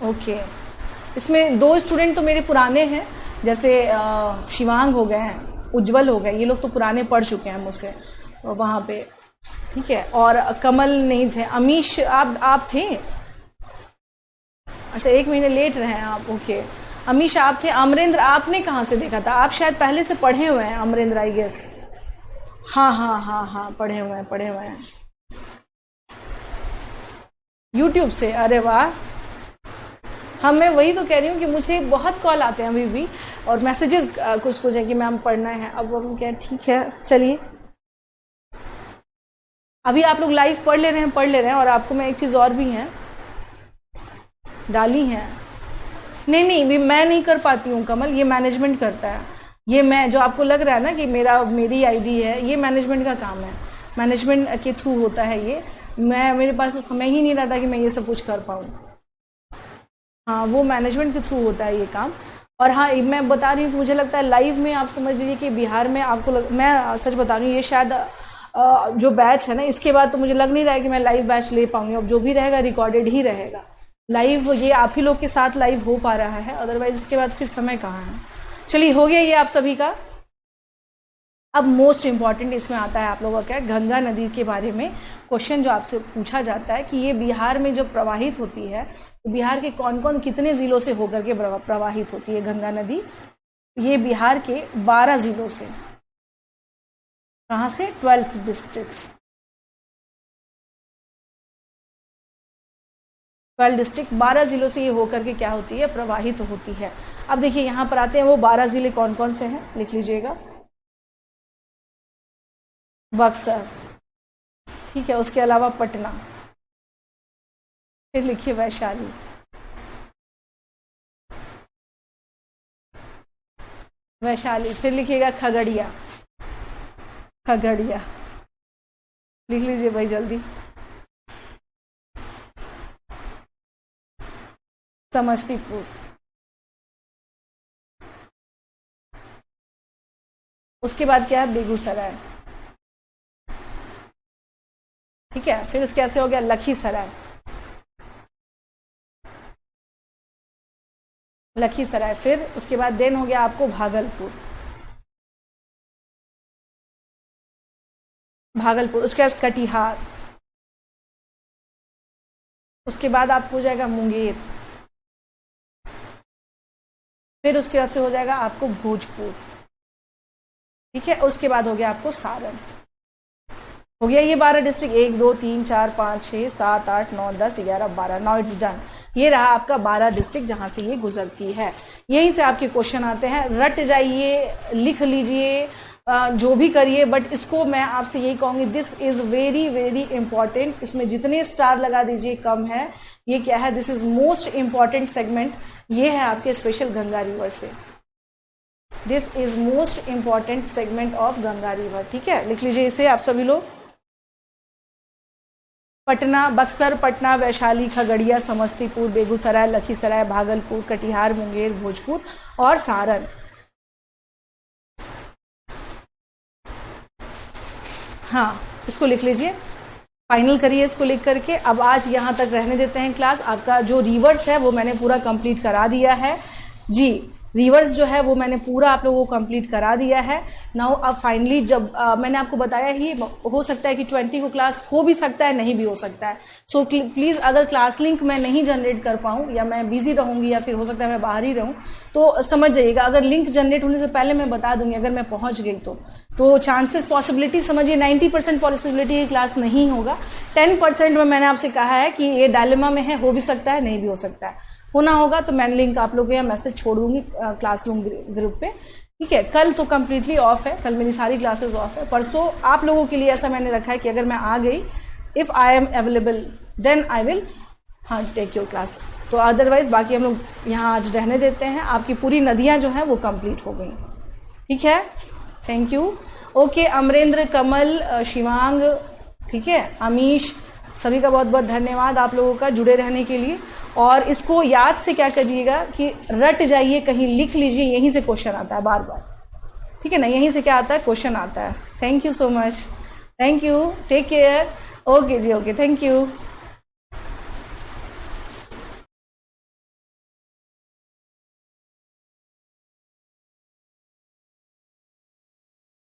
ओके। इसमें 2 स्टूडेंट तो मेरे पुराने हैं, जैसे शिवांग हो गए हैं, उज्जवल हो गए, ये लोग तो पुराने पढ़ चुके हैं मुझसे वहाँ पे, ठीक है। और कमल नहीं थे, अमीश आप थे, अच्छा 1 महीने लेट रहे हैं आप, ओके। अमीश आप थे, अमरेंद्र आपने कहाँ से देखा था, आप शायद पहले से पढ़े हुए हैं अमरेंद्र, आई गेस। हाँ हाँ हाँ हाँ, पढ़े हुए हैं YouTube से, अरे वाह। हाँ मैं वही तो कह रही हूँ कि मुझे बहुत कॉल आते हैं अभी भी, और मैसेजेस कुछ कुछ है कि मैम पढ़ना है। अब हम क्या, ठीक है चलिए, अभी आप लोग लाइव पढ़ ले रहे हैं, और आपको मैं एक चीज़ और भी है डाली है। नहीं मैं नहीं कर पाती हूँ कमल, ये मैनेजमेंट करता है। ये मैं, जो आपको लग रहा है ना कि मेरी आईडी है, ये मैनेजमेंट का काम है, मैनेजमेंट के थ्रू होता है ये। मेरे पास तो समय ही नहीं रहता कि मैं ये सब कुछ कर पाऊँ। हाँ वो मैनेजमेंट के थ्रू होता है ये काम। और हाँ मैं बता रही हूँ कि मुझे लगता है लाइव में आप समझ लीजिए कि बिहार में आपको मैं सच बता रही हूँ, ये शायद जो बैच है ना, इसके बाद तो मुझे लग नहीं रहा है कि मैं लाइव बैच ले पाऊंगी। अब जो भी रहेगा रिकॉर्डेड ही रहेगा। लाइव ये आप ही लोग के साथ लाइव हो पा रहा है, अदरवाइज इसके बाद फिर समय कहाँ है। चलिए हो गया ये आप सभी का। अब मोस्ट इंपॉर्टेंट इसमें आता है आप लोगों का क्या, गंगा नदी के बारे में क्वेश्चन जो आपसे पूछा जाता है कि ये बिहार में जो प्रवाहित होती है, तो बिहार के कौन कौन कितने जिलों से होकर के प्रवाहित होती है गंगा नदी। ये बिहार के 12 जिलों से, कहाँ से, 12 डिस्ट्रिक्ट, 12 डिस्ट्रिक्ट, 12 जिलों से ये होकर के क्या होती है, प्रवाहित होती है। अब देखिए यहाँ पर आते हैं वो 12 जिले कौन कौन से हैं, लिख लीजिएगा। बक्सर, ठीक है, उसके अलावा पटना, फिर लिखिए वैशाली, फिर लिखिएगा खगड़िया, खगड़िया, लिख लीजिए भाई जल्दी। समस्तीपुर, उसके बाद क्या है, बेगूसराय, ठीक है। फिर उसके ऐसे हो गया लखीसराय, लखीसराय। फिर उसके बाद देन हो गया आपको भागलपुर, भागलपुर। उसके बाद कटिहार, उसके बाद आपको हो जाएगा मुंगेर, फिर उसके बाद से हो जाएगा आपको भोजपुर, ठीक है। उसके बाद हो गया आपको सारण। हो गया ये 12 डिस्ट्रिक्ट, 1 2 3 4 5 6 7 8 9 10 11 12। Now it's done. ये रहा आपका 12 डिस्ट्रिक्ट जहां से ये गुजरती है। यहीं से आपके क्वेश्चन आते हैं, रट जाइए, लिख लीजिए, जो भी करिए, बट इसको मैं आपसे यही कहूंगी, this is very very important. इसमें जितने स्टार लगा दीजिए कम है। ये क्या है, this is most important segment. ये है आपके स्पेशल गंगा रिवर से, this is most important segment of Ganga river, ठीक है। लिख लीजिए इसे आप सभी लोग। पटना, बक्सर, पटना, वैशाली, खगड़िया, समस्तीपुर, बेगूसराय, लखीसराय, भागलपुर, कटिहार, मुंगेर, भोजपुर और सारण। हाँ, इसको लिख लीजिए, फाइनल करिए इसको लिख करके। अब आज यहां तक रहने देते हैं क्लास। आपका जो रिवर्स है वो मैंने पूरा कंप्लीट करा दिया है जी। रिवर्स जो है वो मैंने पूरा आप लोगों को कंप्लीट करा दिया है। नाउ अब फाइनली जब मैंने आपको बताया ही, हो सकता है कि 20 को क्लास हो भी सकता है, नहीं भी हो सकता है। सो प्लीज अगर क्लास लिंक मैं नहीं जनरेट कर पाऊँ, या मैं बिजी रहूंगी, या फिर हो सकता है मैं बाहर ही रहूँ, तो समझ जाइएगा। अगर लिंक जनरेट होने से पहले मैं बता दूंगी, अगर मैं पहुंच गई तो चांसेस, पॉसिबिलिटी समझिए 90% पॉसिबिलिटी क्लास नहीं होगा। 10% में मैंने आपसे कहा है कि ये डायलेमा में है, हो भी सकता है, नहीं भी हो सकता है। होना होगा तो मैं लिंक आप लोगों को या मैसेज छोड़ दूंगी क्लासरूम ग्रुप पे, ठीक है। कल तो कंप्लीटली ऑफ है, कल मेरी सारी क्लासेस ऑफ है। परसों आप लोगों के लिए ऐसा मैंने रखा है कि अगर मैं आ गई, if I am available then I will take your class. तो अदरवाइज बाकी हम लोग यहाँ आज रहने देते हैं। आपकी पूरी नदियां जो है वो कंप्लीट हो गई, ठीक है। Thank you. ओके, अमरेंद्र, कमल, शिवांग, ठीक है, अमीश, सभी का बहुत बहुत धन्यवाद आप लोगों का जुड़े रहने के लिए। और इसको याद से क्या करिएगा कि रट जाइए, कहीं लिख लीजिए, यहीं से क्वेश्चन आता है बार बार, ठीक है ना। यहीं से क्या आता है, क्वेश्चन आता है। Thank you so much, thank you, take care. Okay ji, okay, thank you.